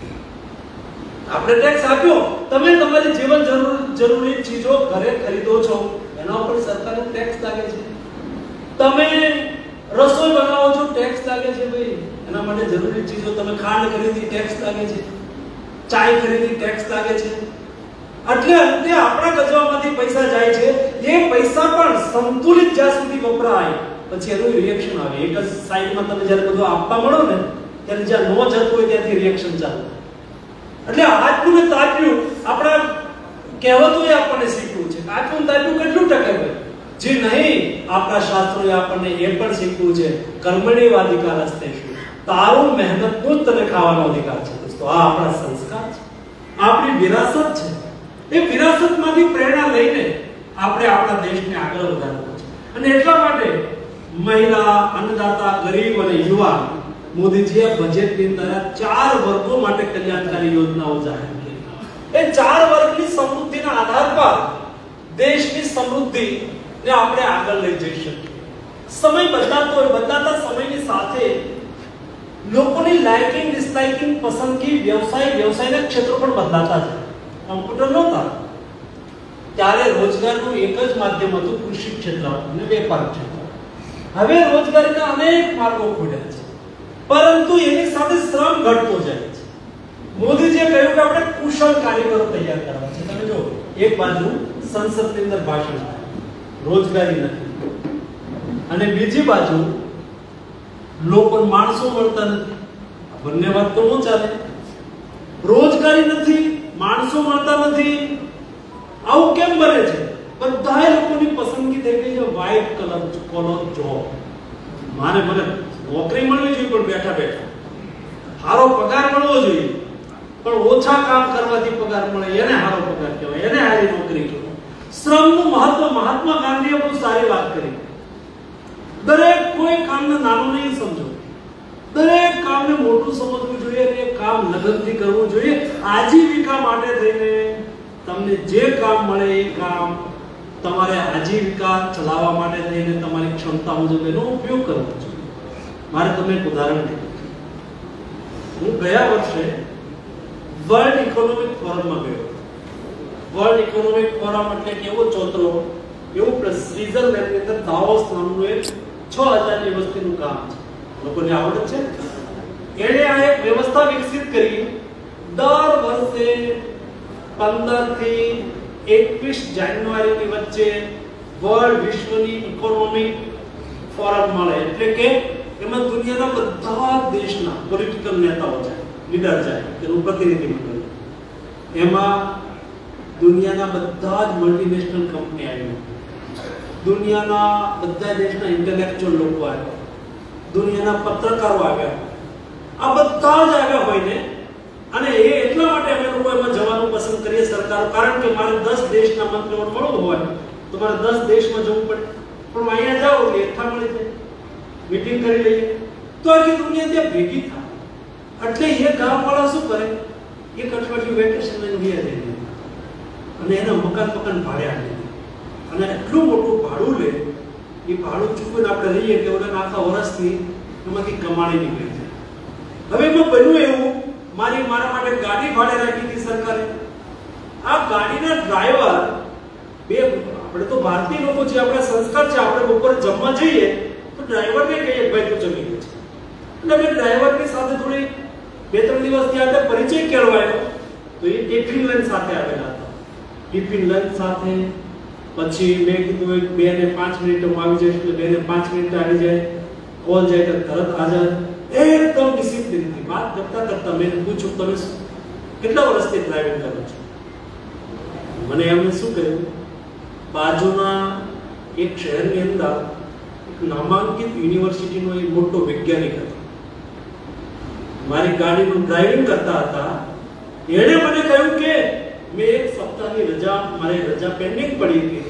આપણે ટેક્સ આપ્યો. તમે તમારી જીવન જરૂરી ચીજો ઘરે ખરીદો છો એના ઉપર સરકારનો ટેક્સ લાગે છે. તમે રસોઈ બનાવો છો ટેક્સ લાગે છે ભાઈ. એના માટે જરૂરી ચીજો તમે ખાંડ ખરીદી ટેક્સ લાગે છે, ચાય ખરીદી ટેક્સ લાગે છે. એટલે અંતે આપણા ગજવામાંથી પૈસા જાય છે. એ પૈસા પણ સંતુલિત જ્યાં સુધી વપરાય પછી એનું રિએક્શન આવે. એક જ સાઈડમાં તમે જ્યારે બધું આપવા મળો ને ત્યારે જ્યાં નો જતું હોય ત્યાંથી રિએક્શન ચાલુ. એટલે આટલું ને તાપ્યું આપણા કહેવતોએ આપણને શીખવું છે. આટલું તાપ્યું કેટલું ટકે ભાઈ? જે નહીં, આપણા શાસ્ત્રોએ આપણને એ પણ શીખવું છે કર્મણેવ અધિકારસ્તેષુ, તારું મહેનતનું જ તને ખાવાનો અધિકાર છે. દોસ્તો, આ આપણા સંસ્કાર છે, આપણી વિરાસત છે. એ વિરાસતમાંથી પ્રેરણા લઈને આપણે આપણા દેશને આગળ વધારવો છે. અને એટલા માટે મહિલા, અન્નદાતા, ગરીબ અને યુવાન મોદીજીએ બજેટની અંદર 4 વર્ગો માટે કલ્યાણકારી યોજનાઓ જાહેર કરી. એ 4 વર્ગની સમૃદ્ધિના આધાર પર દેશની સમૃદ્ધિને આપણે આગળ લઈ જઈ શકીએ. સમય બદલાતો હોય, બદલાતા સમયની સાથે લોકોની લાઇકિંગ, ડિસલાઇકિંગ, પસંદગી, વ્યવસાયના ક્ષેત્રો પણ બદલાતા છે. કોમ્પ્યુટર નહોતા ત્યારે રોજગારનું એક જ માધ્યમ હતું કૃષિ ક્ષેત્ર અને વેપાર ક્ષેત્ર. હવે રોજગારીના અનેક માર્ગો ખુલ્યા છે, પરંતુ એની સાથે શ્રમ ઘટતો જાય છે. મોદીજીએ કહ્યું કે આપણે કુશળ કારીગરો તૈયાર કરવા છે. તમે જો, એક બાજુ સંસદની અંદર ભાષણ થાય, રોજગારી નથી, અને બીજી બાજુ માણસો મળતા નથી. બંને વાત તો ન ચાલે. રોજગારી નથી, માણસો મળતા નથી, આવું કેમ બને છે? બધા લોકોની પસંદગી થઈ ગઈ છે વ્હાઇટ કોલર જોબ. મને નોકરી મળવી જોઈએ પણ બેઠા બેઠા, સારો પગાર મળવો જોઈએ પણ ઓછા કામ કરવાથી પગાર મળે એને સારો પગાર કહેવાય, એને સારી નોકરી કહેવાય. શ્રમનું મહત્વ મહાત્મા ગાંધીએ બહુ સારી વાત કરી. દરેક કોઈ કામને નાનું નહીં સમજો, દરેક કામને મોટું સમજવું જોઈએ અને એ કામ લગનથી કરવું જોઈએ. આજીવિકા માટે થઈને તમને જે કામ મળે એ કામ તમારે આજીવિકા ચલાવવા માટે થઈને તમારી ક્ષમતા મુજબ એનો ઉપયોગ કરવો જોઈએ. મારે તમને એક ઉદાહરણ આપું. હું ગયા વર્ષે વર્લ્ડ ઇકોનોમિક ફોરમમાં ગયો. વર્લ્ડ ઇકોનોમિક ફોરમ એટલે કેવો ચોતરો, એવું સ્વિટ્ઝરલેન્ડની અંદર દાવોસ નામનું એક 6000 ની વસ્તીનું ગામ છે. લોકોને આવડે છે. એણે આ એક વ્યવસ્થા વિકસિત કરી. દર વર્ષે 15 થી 21 જાન્યુઆરીની વચ્ચે વર્લ્ડ વિશ્વની ઇકોનોમિક ફોરમ મળે. એટલે કે એમાં દુનિયાના બધા દેશના પોલિટિકલ નેતાઓ જાય, લીડર જાય, તેનું પ્રતિનિધિમંડળ. એમાં દુનિયાના બધા જ મલ્ટીનેશનલ કંપની આવી, દુનિયાના બધા દેશના ઇન્ટેલેક્ચ્યુઅલ લોકો આવ્યા, દુનિયાના પત્રકારો આવ્યા. આ બધા જ આવ્યા હોય ને, અને એ એટલા માટે અમે લોકો એમાં જવાનું પસંદ કરીએ સરકાર, કારણ કે મારે 10 દેશના મંત્રીઓને મળવું હોય તો મારે 10 દેશમાં જવું પડે. પણ અહીંયા જાઓ એટલે એકઠા મળી જાય, મીટિંગ કરી લઈએ તો આખી દુનિયા ત્યાં ભેગી થાય. એટલે એ ગામવાળા શું કરે, એક અઠવાડિયું વેકેશન લઈને ગયા જાય અને એના મકાન ભાડે આપે, અને એટલું મોટું ભાડું લે. એ ભાડું ચૂકવીને આપણે રહીએ કે ઓલા આખા વર્ષની એમાંથી કમાણી નીકળી જાય. હવે એમાં બન્યું એવું, મારા માટે ગાડી ભાડે રાખી હતી સરકારે. આ ગાડીના ડ્રાઈવર આપણે તો ભારતીય લોકો છે, આપણા સંસ્કાર છે, આપણે બપોરે જમવા જઈએ તો ડ્રાઈવરને કહીએ ભાઈ તું જમી લે છે. એટલે મેં ડ્રાઈવરની સાથે થોડી 2-3 દિવસ ત્યાં પરિચય કેળવાયો. તો એ ટિફિન લંચ સાથે આવેલા હતા. ટિફિન લંચ સાથે પછી મેં કીધું 2 ને 5 મિનિટ હું આવી જઈશ, એટલે 2 ને 5 મિનિટ આવી જાય. કોલ જાય તો તરત હાજર. એકદમ ડિસિપ્લિનથી વાત કરતા મેં પૂછ્યું તમે કેટલા વર્ષથી ડ્રાઇવિંગ કરો છો? મને એમણે શું કહ્યું, બાજુના એક શહેરની અંદર એક નામાંકિત યુનિવર્સિટીનો એક મોટો વૈજ્ઞાનિક હતો, મારી ગાડીનું ડ્રાઇવિંગ કરતા હતા. એણે મને કહ્યું કે મેં 1 સપ્તાહની રજા, મારી રજા પેન્ડિંગ પડી હતી,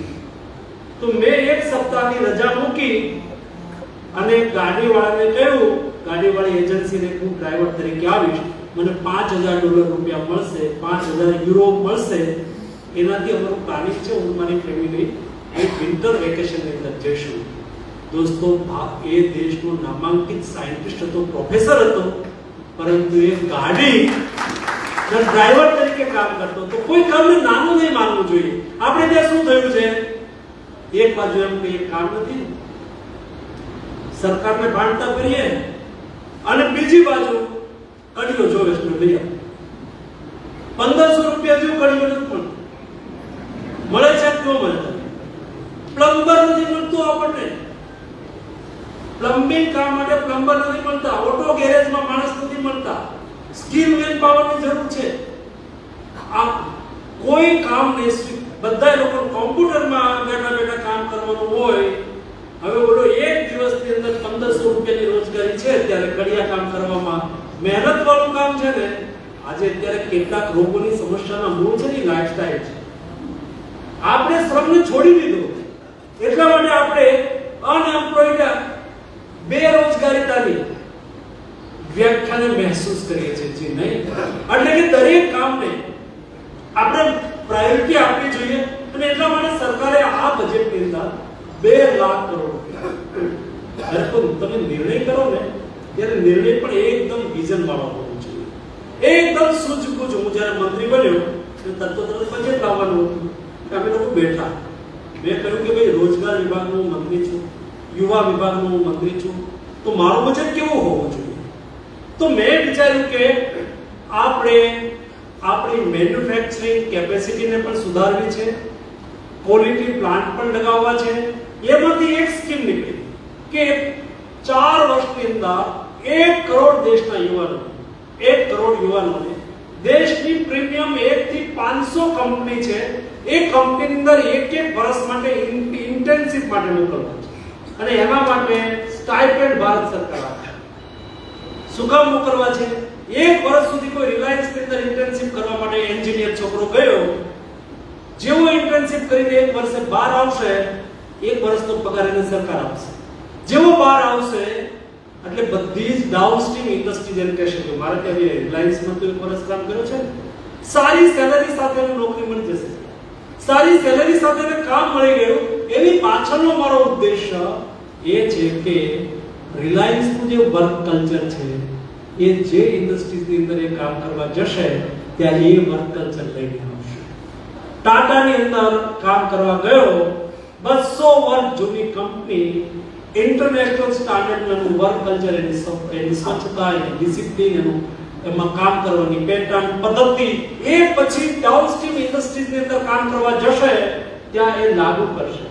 તો મેં 1 સપ્તાહની રજા મૂકી અને ગાડીવાળાને કહ્યું, ગાડીવાળી એજન્સીને હું ડ્રાઈવર તરીકે આવીશ, મને $5000 મળશે, 5000 યુરો મળશે. એનાથી અમારું પ્લાનિંગ છે હું મારી ફેમિલી એક વિન્ટર વેકેશનની અંદર જઈશું. દોસ્તો, એ દેશનો નામાંકિત સાયન્ટિસ્ટ હતો, પ્રોફેસર હતો, પરંતુ એ ગાડી ડ્રાઈવર તરીકે કામ કરતો હતો. કોઈ કામને નાનું નહીં માનવું જોઈએ. આપણે ત્યાં શું થયું છે, એક બાજુ એમ કે કામ નથી, સરકારને ભાંડતા કરીએ, અને બીજી બાજુ કડીઓ જોવે છે લઈ આવો. $1500 જેવું કડીઓ નથી મળે છે, ક્यों મળે? પ્લમ્બર નથી મળતું આપણને, પ્લમ્બિંગ કામ માટે પ્લમ્બર નથી મળતા, ઓટો ગેરેજમાં માણસ નથી મળતા, સ્કિલ મેન પાવરની જરૂર છે. આ કોઈ કામ નહીં, બધા લોકો કોમ્પ્યુટરમાં બેઠા બેઠા કામ કરવાનું હોય. હવે બોલો એક દિવસની અંદર 1500 રૂપિયાની રોજગારી છે ત્યારે કડિયા કામ કરવામાં, મહેનત વાળું કામ છે ને. આજે અત્યારે કેટલાક રોગોની સમસ્યાના મૂળ છે ને લાઈફસ્ટાઈલ છે. આપણે શ્રમને છોડી દીધો એટલા માટે આપણે અનએમ્પ્લોયડ બેરોજગારીતાની વ્યાખ્યાને મહેસૂસ કરીએ છીએ જી નહીં. એટલે કે દરેક કામને આપણે પ્રાયોરિટી આપવી જોઈએ અને એટલા માટે સરકારે આ બજેટની અંદર 2 લાખ કરોડ રૂપિયા. અરે તો તમે નિર્ણય કરો ને ત્યારે નિર્ણય પણ એકદમ વિઝન વાળો હોવો જોઈએ, એકદમ સૂઝબૂઝ. હું જ્યારે મંત્રી બન્યો તો તરત બજેટ લાવવાનું હતું. અમે લોકો બેઠા, મેં કહ્યું કે ભાઈ રોજગાર વિભાગનો હું મંત્રી છું, યુવા વિભાગનો હું મંત્રી છું, તો મારું બજેટ કેવું હોવું જોઈએ. તો મેં વિચાર્યું કે આપણે આપણી મેન્યુફેક્ચરિંગ કેપેસિટીને પણ સુધારવી છે, ક્વોલિટી પ્લાન્ટ પણ લગાવવા છે. એમાંથી એક સ્કીમ નીકળી કે 4 વર્ષની અંદર 1 કરોડ દેશના યુવાનો, 1 કરોડ યુવાનોને દેશની પ્રીમિયમ 1 થી 500 કંપની છે, એ કંપનીની અંદર એક વર્ષ માટે ઇન્ટર્નશિપ માટે મોકલવા છે અને એના માટે સ્ટાઇપેન્ડ ભારત સરકાર આપે. શું કામ મોકલવા છે? 1 વર્ષ સુધી કોઈ રિલાયન્સ ની અંદર ઇન્ટર્નશિપ કરવા માટે એન્જિનિયર છોકરો ગયો, જેવો ઇન્ટર્નશિપ કરીને 1 વર્ષે બહાર આવશે, 1 વર્ષનો પગાર એને સરકાર આપશે. જેવો બહાર આવશે એટલે બધી જ ડાઉનસ્ટ્રીમ ઇન્ડસ્ટ્રીઝ એમ કહેશે કે મારે ત્યાં રિલાયન્સમાં તો 1 વર્ષ કામ કર્યો છે, સારી સેલરી સાથે નોકરી મળી જશે, સારી સેલરી સાથે કામ મળી ગયું. એની પાછળનો મારો ઉદ્દેશ્ય એ છે કે રિલાયન્સનું જે વર્ક કલ્ચર છે એ જે ઇન્ડસ્ટ્રીઝની અંદર એ કામ કરવા જશે ત્યારે એ વર્ક કલ્ચર લઈને આવશે. ટાટાની અંદર કામ કરવા ગયો, 200 વર્ષ જૂની કંપની, ઇન્ટરનેશનલ સ્ટાન્ડર્ડનું વર્ક કલ્ચર, એની સ્વચ્છતા, એની ડિસિપ્લિન, એનું એમાં કામ કરવાની પેટર્ન પદ્ધતિ, એ પછી ડાઉનસ્ટ્રીમ ઇન્ડસ્ટ્રીઝની અંદર કામ કરવા જશે ત્યાં એ લાગુ કરશે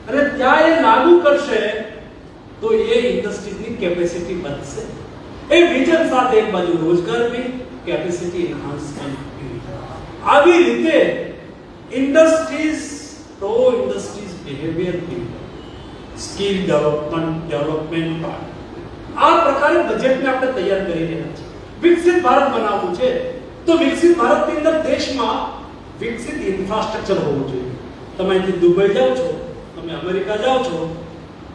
અને ત્યાં એ લાગુ કરશે તો એ ઇન્ડસ્ટ્રીઝની કેપેસિટી વધશે. એ વિઝન સાથે એક બાજુ રોજગાર બી, કેપેસિટી એન્હાન્સમેન્ટ બી. આવી રીતે ઇન્ડસ્ટ્રીઝ પ્રો ઇન્ડસ્ટ્રીઝ બિહેવિયર બી, સ્કિલ ડેવલપમેન્ટ આ પ્રકારે બજેટને આપણે તૈયાર કરી રહ્યા છીએ. વિકસિત ભારત બનાવવું છે તો વિકસિત ભારતની અંદર દેશમાં વિકસિત ઇન્ફ્રાસ્ટ્રક્ચર હોવું જોઈએ. તમે અહીંથી દુબઈ જાઓ છો, તમે અમેરિકા જાઓ છો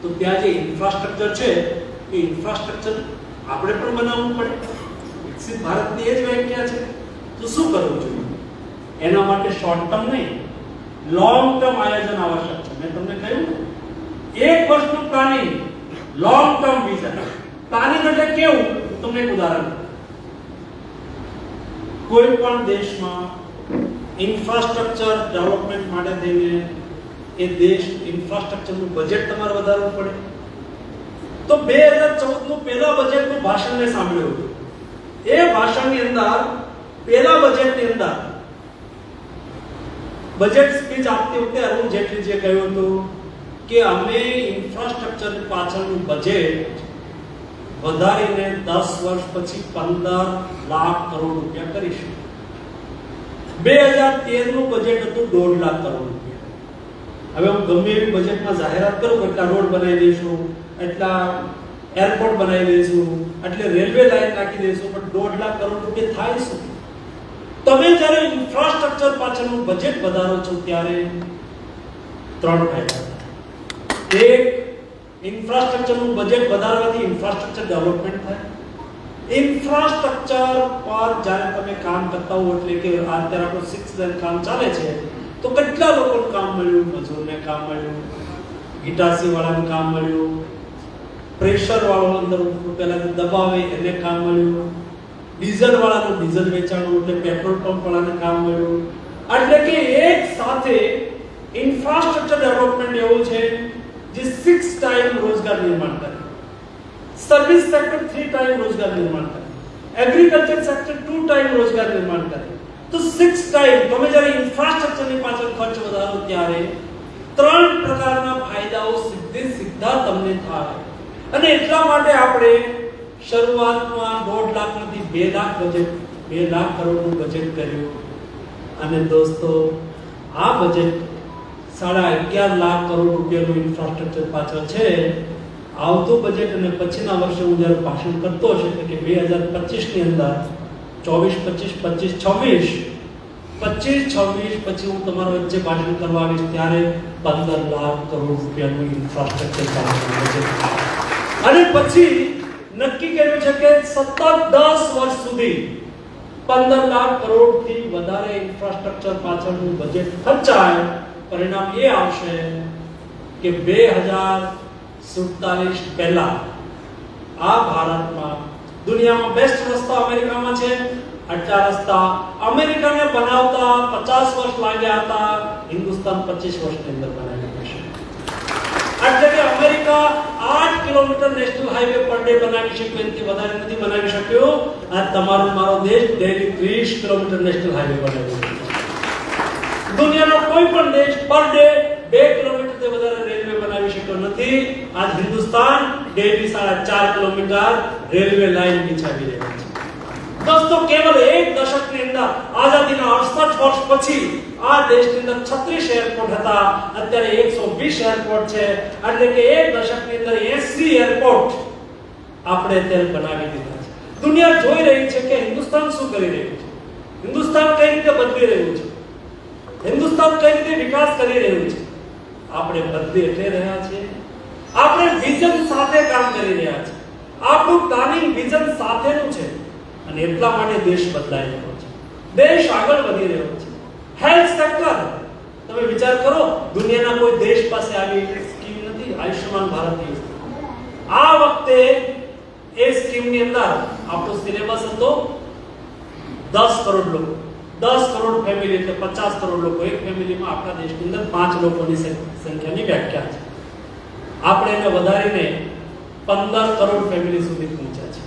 તો ત્યાં જે ઇન્ફ્રાસ્ટ્રક્ચર છે એ ઇન્ફ્રાસ્ટ્રક્ચર આપણે પણ બનાવવું પડે. વિકસિત ભારતની એ જ વ્યાખ્યા છે. તો શું કરવું જોઈએ? એના માટે શોર્ટ ટર્મ નહીં, લોંગ ટર્મ આયોજન આવશ્યક છે. મેં તમને કહ્યું ને, 1 વર્ષનું planning, long term vision. Planning એટલે કેવું? તમને એક ઉદાહરણ, કોઈ પણ દેશમાં ઇન્ફ્રાસ્ટ્રક્ચર ડેવલપમેન્ટ માટે થઈને એ દેશ ઇન્ફ્રાસ્ટ્રક્ચરનું બજેટ તમારે વધારવું પડે. તો 2014નું પહેલા બજેટનું ભાષણ મેં સાંભળ્યું હતું. એ ભાષણની અંદર પહેલા બજેટની અંદર બજેટ સ્પીચ આપતી વખતે અરુણ જેટલીજીએ કહ્યું હતું કે અમે ઇન્ફ્રાસ્ટ્રક્ચર પાછળનું બજેટ વધારીને 10 વર્ષ પછી 15 લાખ કરોડ રૂપિયા કરીશું. 2013નું બજેટ હતું 1.5 લાખ કરોડ રૂપિયા. હવે હું ગમે એવી બજેટમાં જાહેરાત કરું કે એટલા રોડ બનાવી દઈશું, એટલા એરપોર્ટ બનાવી દઈશું, એટલે રેલવે લાઈન નાખી દઈશું, પણ 1.5 લાખ કરોડ રૂપિયા થાય શું? તમે જ્યારે ઇન્ફ્રાસ્ટ્રક્ચર પાછળનું બજેટ વધારો છો ત્યારે 3 ફાયદા. એક, ઇન્ફ્રાસ્ટ્રક્ચરનું બજેટ વધારવાથી ઇન્ફ્રાસ્ટ્રક્ચર ડેવલપમેન્ટ થાય. ઇન્ફ્રાસ્ટ્રક્ચર પર જ્યારે તમે કામ કરતા હો, એટલે કે અત્યારે આપણું 6 લેન કામ ચાલે છે તો કેટલા લોકોને કામ મળ્યું? મજૂરને કામ મળ્યું, ગીટાસી વાળાને કામ મળ્યું, પ્રેશર વાળો અંદર પેલા દબાવે એને કામ મળ્યું, ડીઝલ વાળાનું ડીઝલ વેચાણું એટલે પેટ્રોલ પંપ વાળાને કામ મળ્યું. એટલે કે એક સાથે ઇન્ફ્રાસ્ટ્રક્ચર ડેવલપમેન્ટ એવું છે જે 6 ટાઈમ રોજગાર નિર્માણ કરે, સર્વિસ સેક્ટર 3 ટાઈમ રોજગાર નિર્માણ કરે, એગ્રીકલ્ચર સેક્ટર 2 ટાઈમ રોજગાર નિર્માણ કરે. તો 6 ટાઈમ તમે જ્યારે ઇન્ફ્રાસ્ટ્રક્ચરની પાછળ ખર્ચ વધારો ત્યારે 3 પ્રકારના ફાયદાઓ સીધા તમને થાય. અને એટલા માટે આપણે શરૂઆતમાં 1.5 લાખ નથી 2 લાખ બજેટ 2 લાખ કરોડનું બજેટ કર્યું. અને દોસ્તો આ બજેટ 11.5 લાખ કરોડ રૂપિયાનું ઇન્ફ્રાસ્ટ્રક્ચર પાછળ છે. આવતું બજેટ અને પછીના વર્ષે હું જ્યારે ભાષણ કરતો હશે કે 2025 ની અંદર 24 25 25 26 પછી હું તમારા વચ્ચે ભાષણ કરવા આવીશ ત્યારે 15 લાખ કરોડ રૂપિયાનું ઇન્ફ્રાસ્ટ્રક્ચર પાછળ છે. અને પછી નક્કી કર્યું છે કે સતત 10 વર્ષ સુધી 15 લાખ કરોડથી વધારે ઇન્ફ્રાસ્ટ્રક્ચર પાછળનું બજેટ ખર્ચાય. પરિણામ એ આવશે કે 2047 પહેલા આ ભારતમાં દુનિયામાં બેસ્ટ રસ્તા અમેરિકામાં છે. આટલા રસ્તા અમેરિકાને બનાવતા 50 વર્ષ લાગ્યા હતા, હિન્દુસ્તાન 25 વર્ષની અંદર બનાવી દેશે. એટલે કે America 8 kilometre national highway per day બનાવી શકે, એનાથી વધારે નથી બનાવી શક્યો. આ તમારો મારો દેશ ડેલી 30 કિલોમીટર નેશનલ હાઈવે બનાવી શકે. દુનિયાનો કોઈ પણ દેશ પર ડે 2 કિલોમીટરથી વધારે રેલવે બનાવી શક્યો નથી. આજ Hindustan daily 4.5 kilometre railway line બિછાવી રહ્યો છે. દોસ્તો કેવલ એક દશકની અંદર આઝાદીના 68 વર્ષ પછી આ દેશની અંદર 36 એરપોર્ટ હતા, અત્યારે 120 એરપોર્ટ છે. એટલે કે એક દશકની અંદર 80 એરપોર્ટ આપણે અત્યારે બનાવી દીધા છે. દુનિયા જોઈ રહી છે કે હિન્દુસ્તાન શું કરી રહ્યું છે, હિન્દુસ્તાન કઈ રીતે બદલી રહ્યું છે, હિન્દુસ્તાન કઈ રીતે વિકાસ કરી રહ્યું છે. આપણે બદલી એટલે રહ્યા છીએ, આપણે વિઝન સાથે કામ કરી રહ્યા છીએ. આપણું પ્લાનિંગ વિઝન સાથેનું છે અને એટલા માટે દેશ બદલાઈ રહ્યો છે, દેશ આગળ વધી રહ્યો છે. હેલ્થ સેક્ટર તમે વિચાર કરો, દુનિયાના કોઈ દેશ પાસે આવી સ્કીમ નથી, આયુષ્યમાન ભારત યોજના. આ વખતે એ સ્કીમની અંદર આપણો સિલેબસ હતો 10 કરોડ લોકો, 10 કરોડ ફેમિલી એટલે 50 કરોડ લોકો. એક ફેમિલીમાં આપણા દેશની અંદર 5 લોકોની સંખ્યાની વ્યાખ્યા છે. આપણે એને વધારીને 15 કરોડ ફેમિલી સુધી પહોંચ્યા છે.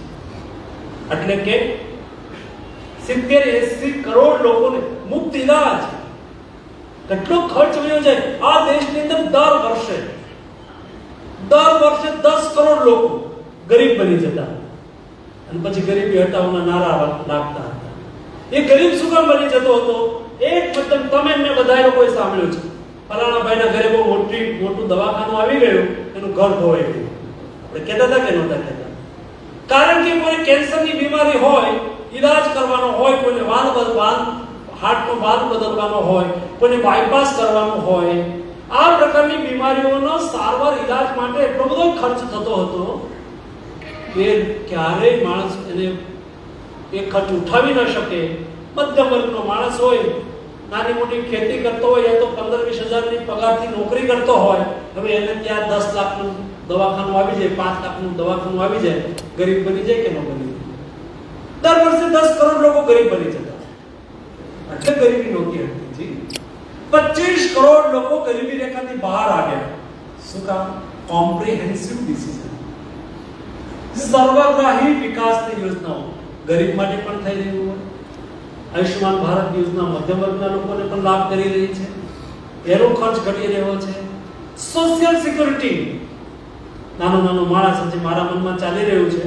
એટલે કે 70-80 કરોડ લોકોને મુફ્ત ઈલાજ. કેટલો ખર્ચ વયો જાય આ દેશની અંદર દર વર્ષે 10 કરોડ લોકો ગરીબ બની જતા અને પછી ગરીબી હટાવવાના નારા લાગતા હતા. એ ગરીબ શું કામ બની જતો હતો? એક મતલબ તમે મેં બધા લોકોએ સાંભળ્યું છે, ફલાણા ભાઈના ઘરે બહુ મોટું દવાખાનું આવી ગયું, એનું ઘર ધોવાઈ ગયું. આપણે કહેતા હતા કે નહોતા કહેતા? કારણ કે કોઈ કેન્સરની બીમારી હોય, ઈલાજ કરવાનો હોય, કોઈને હાર્ટનો વાલ્વ બદલવાનો હોય, કોઈને બાયપાસ કરવાનો હોય, આ પ્રકારની બીમારીઓનો સારવાર ઈલાજ માટે એટલો બધો ખર્ચ થતો હતો કે ક્યારેય માણસ એને એ ખર્ચ ઉઠાવી ન શકે. મધ્યમ વર્ગનો માણસ હોય, નાની મોટી ખેતી કરતો હોય, યા તો 15-20 હજારની પગારથી નોકરી કરતો હોય, હવે એને ત્યાં 10 લાખનું દવાખાનું આવી જાય, 5 લાખનું દવાખાનું આવી જાય, ગરીબ બની જાય કે ન બની જાય? દર વર્ષે 10 કરોડ લોકો ગરીબ બની જતા. એટલે ગરીબી નહોતી હતી. 25 કરોડ લોકો ગરીબી રેખાથી બહાર આવ્યા. શું કામ? કોમ્પ્રિહેન્સિવ ડિસીઝન, સર્વગ્રાહી વિકાસની યોજનાઓ ગરીબ માટે પણ થઈ રહી હોય. આયુષ્યમાન ભારત યોજના મધ્યમ વર્ગના લોકોને પણ લાભ કરી રહી છે, એનો ખર્ચ ઘટી રહ્યો છે. સોશિયલ સિક્યુરિટી નાનો માણસ જે મારા મનમાં ચાલી રહ્યું છે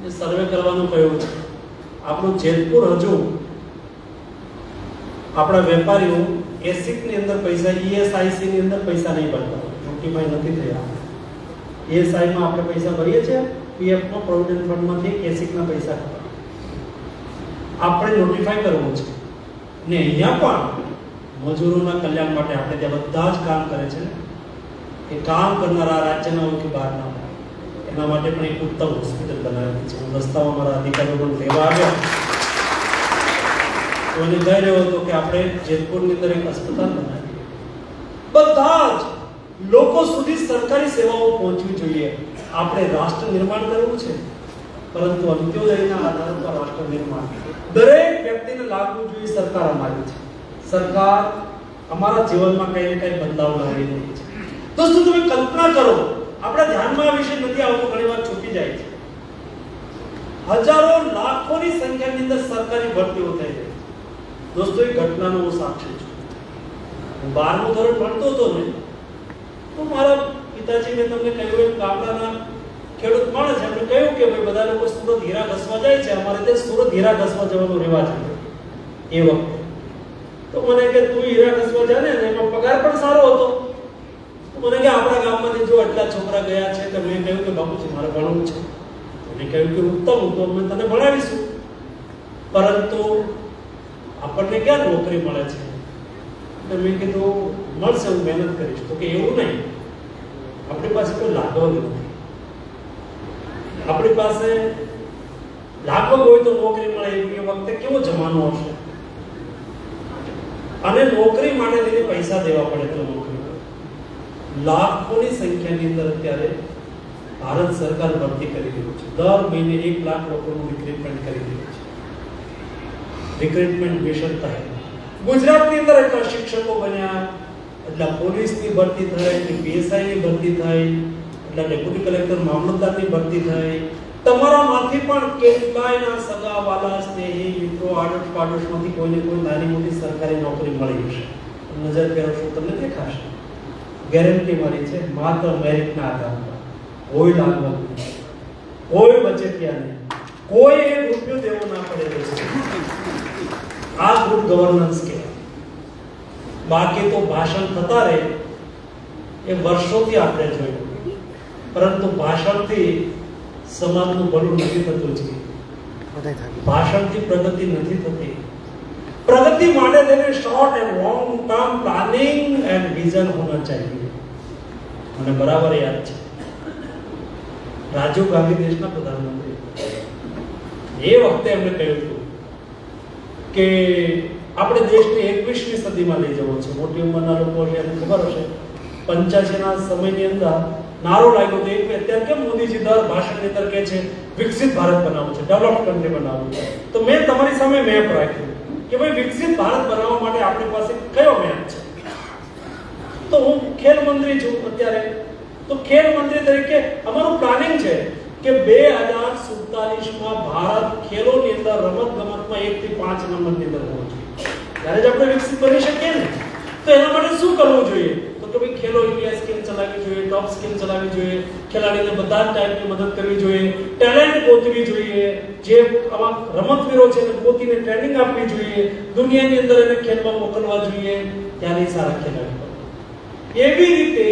એ સર્વે કરવાનું કહ્યું છે. આપણું જેતપુર હજુ આપણા વેપારીઓ એસિકની અંદર પૈસા, ઈએસઆઈસી ની અંદર પૈસા નહીં ભરતા, નોટિફાઈ નથી થયા. ઈએસઆઈ માં આપણે પૈસા ભરીએ છીએ, પીએફ નો પ્રોવિડન્ટ ફંડ માંથી એસિક ના પૈસા આપણે નોટિફાઈ કરવું છે. ને અહીંયા પણ મજૂરોના કલ્યાણ માટે આપણે ત્યાં બધા જ કામ કરે છે. એ કામ કરનારા રાજ્યના હોય કે બહારના હોય, એના માટે પણ એક ઉત્તમ હોસ્પિટલ બનાવેલી છે. હું રસ્તામાં મારા અધિકારીઓ પણ લેવા આવ્યા તો એને કહી રહ્યો હતો કે આપણે જેતપુરની અંદર એક અસ્પતાલ બનાવીએ. બધા જ લોકો સુધી સરકારી સેવાઓ પહોંચવી જોઈએ. આપણે રાષ્ટ્ર નિર્માણ કરવું છે, પરંતુ અંત્યોદયના આધાર પર રાષ્ટ્ર નિર્માણ દરેક વ્યક્તિને લાગવું જોઈએ. સરકાર અમારી છે, સરકાર અમારા જીવનમાં કઈ ને કઈ બદલાવ લાવી રહી છે. દોસ્તો તમે કલ્પના કરો, આપણા ધ્યાનમાં આ વિષય નથી આવતો, ઘણી વાર છૂટી જાય છે. હજારો લાખોની સંખ્યાની અંદર સરકારી ભરતીઓ થઈ રહી છે. દોસ્તો એ ઘટનાનો હું સાક્ષી છું. હું 12મું ધોરણ ભણતો હતો ને, તો મારા પિતાજી મેં તમને કહ્યું એમ ગામડાના ખેડૂત માણસ એમણે કહ્યું કે ભાઈ બધા લોકો સુરત હીરા ઘસવા જાય છે, અમારે ત્યાં સુરત હીરા ઘસવા જવાનો રિવાજ હતો એ વખતે. તો મને કે તું હીરા ઘસવા જા ને, એમાં પગાર પણ સારો હતો. તો મને કે આપણા ગામમાંથી જો આટલા છોકરા ગયા છે, તો મેં કહ્યું કે બાપુજી મારે ભણવું છે. મેં કહ્યું કે ઉત્તમ, તો અમે તને ભણાવીશું, પરંતુ આપણને ક્યાં નોકરી મળે છે? તો મેં કીધું મળશે, હું મહેનત કરીશ. તો કે એવું નહીં, આપણી પાસે કોઈ લાગવગ નથી. આપણી પાસે લાગવગ હોય તો નોકરી મળે. એ વખતે કેવો જમાનો હશે, અને નોકરી માટે તેને પૈસા દેવા પડે. તો નોકરી લાખોની સંખ્યાની અંદર અત્યારે ભારત સરકાર ભરતી કરી રહ્યું છે. દર મહિને 1 લાખ લોકોનું રિક્રુટમેન્ટ કરી રહ્યું છે. રિક્રુટમેન્ટ મિશન થાય. ગુજરાતની અંદર એટલા શિક્ષકો બન્યા, એટલા પોલીસની ભરતી થઈ, એટલી પીએસઆઈની ભરતી થઈ, એટલા ડેપ્યુટી કલેક્ટર મામલતદારની ભરતી થઈ. તમારામાંથી પણ કેટલાયના સગા વાલા સ્નેહી મિત્રો આડોશ પાડોશમાંથી કોઈને કોઈ નાની મોટી સરકારી નોકરી મળી હશે. નજર ફેરવશો તમને દેખાશે. ગેરંટી મળી છે, માત્ર મેરિટના આધાર પર. કોઈ લાગવગ નહીં, કોઈ બચતિયા નહીં, કોઈ એક રૂપિયો દેવો ના પડે. આ ગુડ ગવર્નન્સ કહેવાય. બાકી તો ભાષણ થતા રહે એ વર્ષોથી આપણે જોયું, પરંતુ ભાષણથી સમાજનું ભલું નથી થતું છે. ભાષણથી પ્રગતિ નથી થતી. પ્રગતિ માટે તેને short and long term planning and vision હોના चाहिए. મને બરાબર યાદ છે, રાજીવ ગાંધી દેશના પ્રધાનમંત્રી એ વખતે એમણે કહ્યું હતું કે આપણે દેશને 21મી સદીમાં લઈ જવો છે. મોટી ઉંમરના લોકો છે એમને ખબર હશે, 85 ના સમયની અંદર નારો લાગ્યો તો એક અત્યારે કેમ મોદીજી દર ભાષણની અંદર કહે છે વિકસિત ભારત બનાવવું છે, ડેવલપ્ડ કન્ટ્રી બનાવવું છે. તો મેં તમારી સામે મેપ રાખ્યું કે ભાઈ વિકસિત ભારત બનાવવા માટે આપણી પાસે કયો મેપ છે. તો હું ખેલ મંત્રી છું અત્યારે, તો ખેલ મંત્રી તરીકે અમારું પ્લાનિંગ છે કે 2047માં ભારત ખેલોની અંદર રમતગમતમાં 1 થી 5 નંબરની અંદર હોવું જોઈએ. ત્યારે જ આપણે વિકસિત બની શકીએ ને. તો એના માટે શું કરવું જોઈએ? તો કે ભાઈ ખેલો ઇન્ડિયા સ્કીમ ચલાવવી જોઈએ, ટોપ સ્કીમ ચલાવવી જોઈએ, ખેલાડીને બધા જ ટાઈપની મદદ કરવી જોઈએ, ટેલેન્ટ ગોતવી જોઈએ, જે આવા રમતવીરો છે એને ગોતીને ટ્રેનિંગ આપવી જોઈએ, દુનિયાની અંદર એને ખેલમાં મોકલવા જોઈએ, ત્યારે સારા ખેલાડી બને. એવી રીતે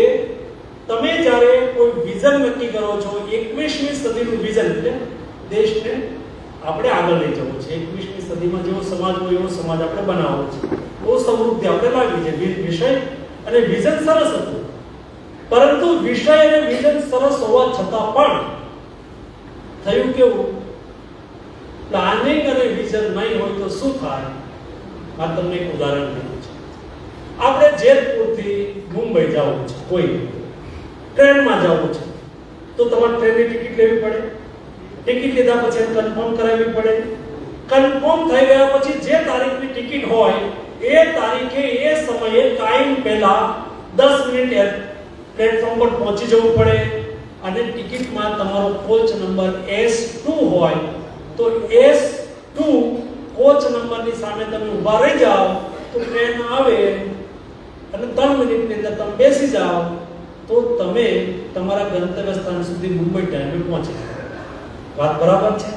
તમે જ્યારે કોઈ વિઝન નક્કી કરો છો, 21મી સદીનું વિઝન, એટલે દેશને આપણે આગળ લઈ જવો છે. 21મી સદીમાં જેવો સમાજ હોય એવો સમાજ આપણે બનાવવો છે, બહુ સમૃદ્ધિ આપણે લાવવી છે. વિષય અને વિઝન સરસ હતું, પરંતુ વિષય અને વિઝન સરસ હોવા છતાં પણ થયું કેવું, પ્લાનિંગ અને વિઝન નહીં હોય તો શું થાય? આ તમને એક ઉદાહરણ આપું છું. આપણે જેતપુરથી મુંબઈ જવું છે, કોઈ ટ્રેનમાં જવું છે, તો તમારે ટ્રેનની ટિકિટ લેવી પડે. ટિકિટ લીધા પછી કન્ફર્મ કરાવવી પડે. કન્ફર્મ થઈ ગયા પછી જે તારીખની ટિકિટ હોય એ તારીખે એ સમયે ટાઈમ પહેલા 10 મિનિટ પ્લેટફોર્મ પર પહોંચી જવું પડે. અને ટિકિટમાં તમારો કોચ નંબર S2 હોય તો S2 કોચ નંબરની સામે તમે ઊભા રહી જાઓ તો ટ્રેન આવે અને 3 મિનિટની અંદર તમે બેસી જાઓ તો તમે તમારા ગંતવ્ય સ્થાન સુધી મુંબઈ ટાઈમે પહોંચી જાઓ. વાત બરાબર છે?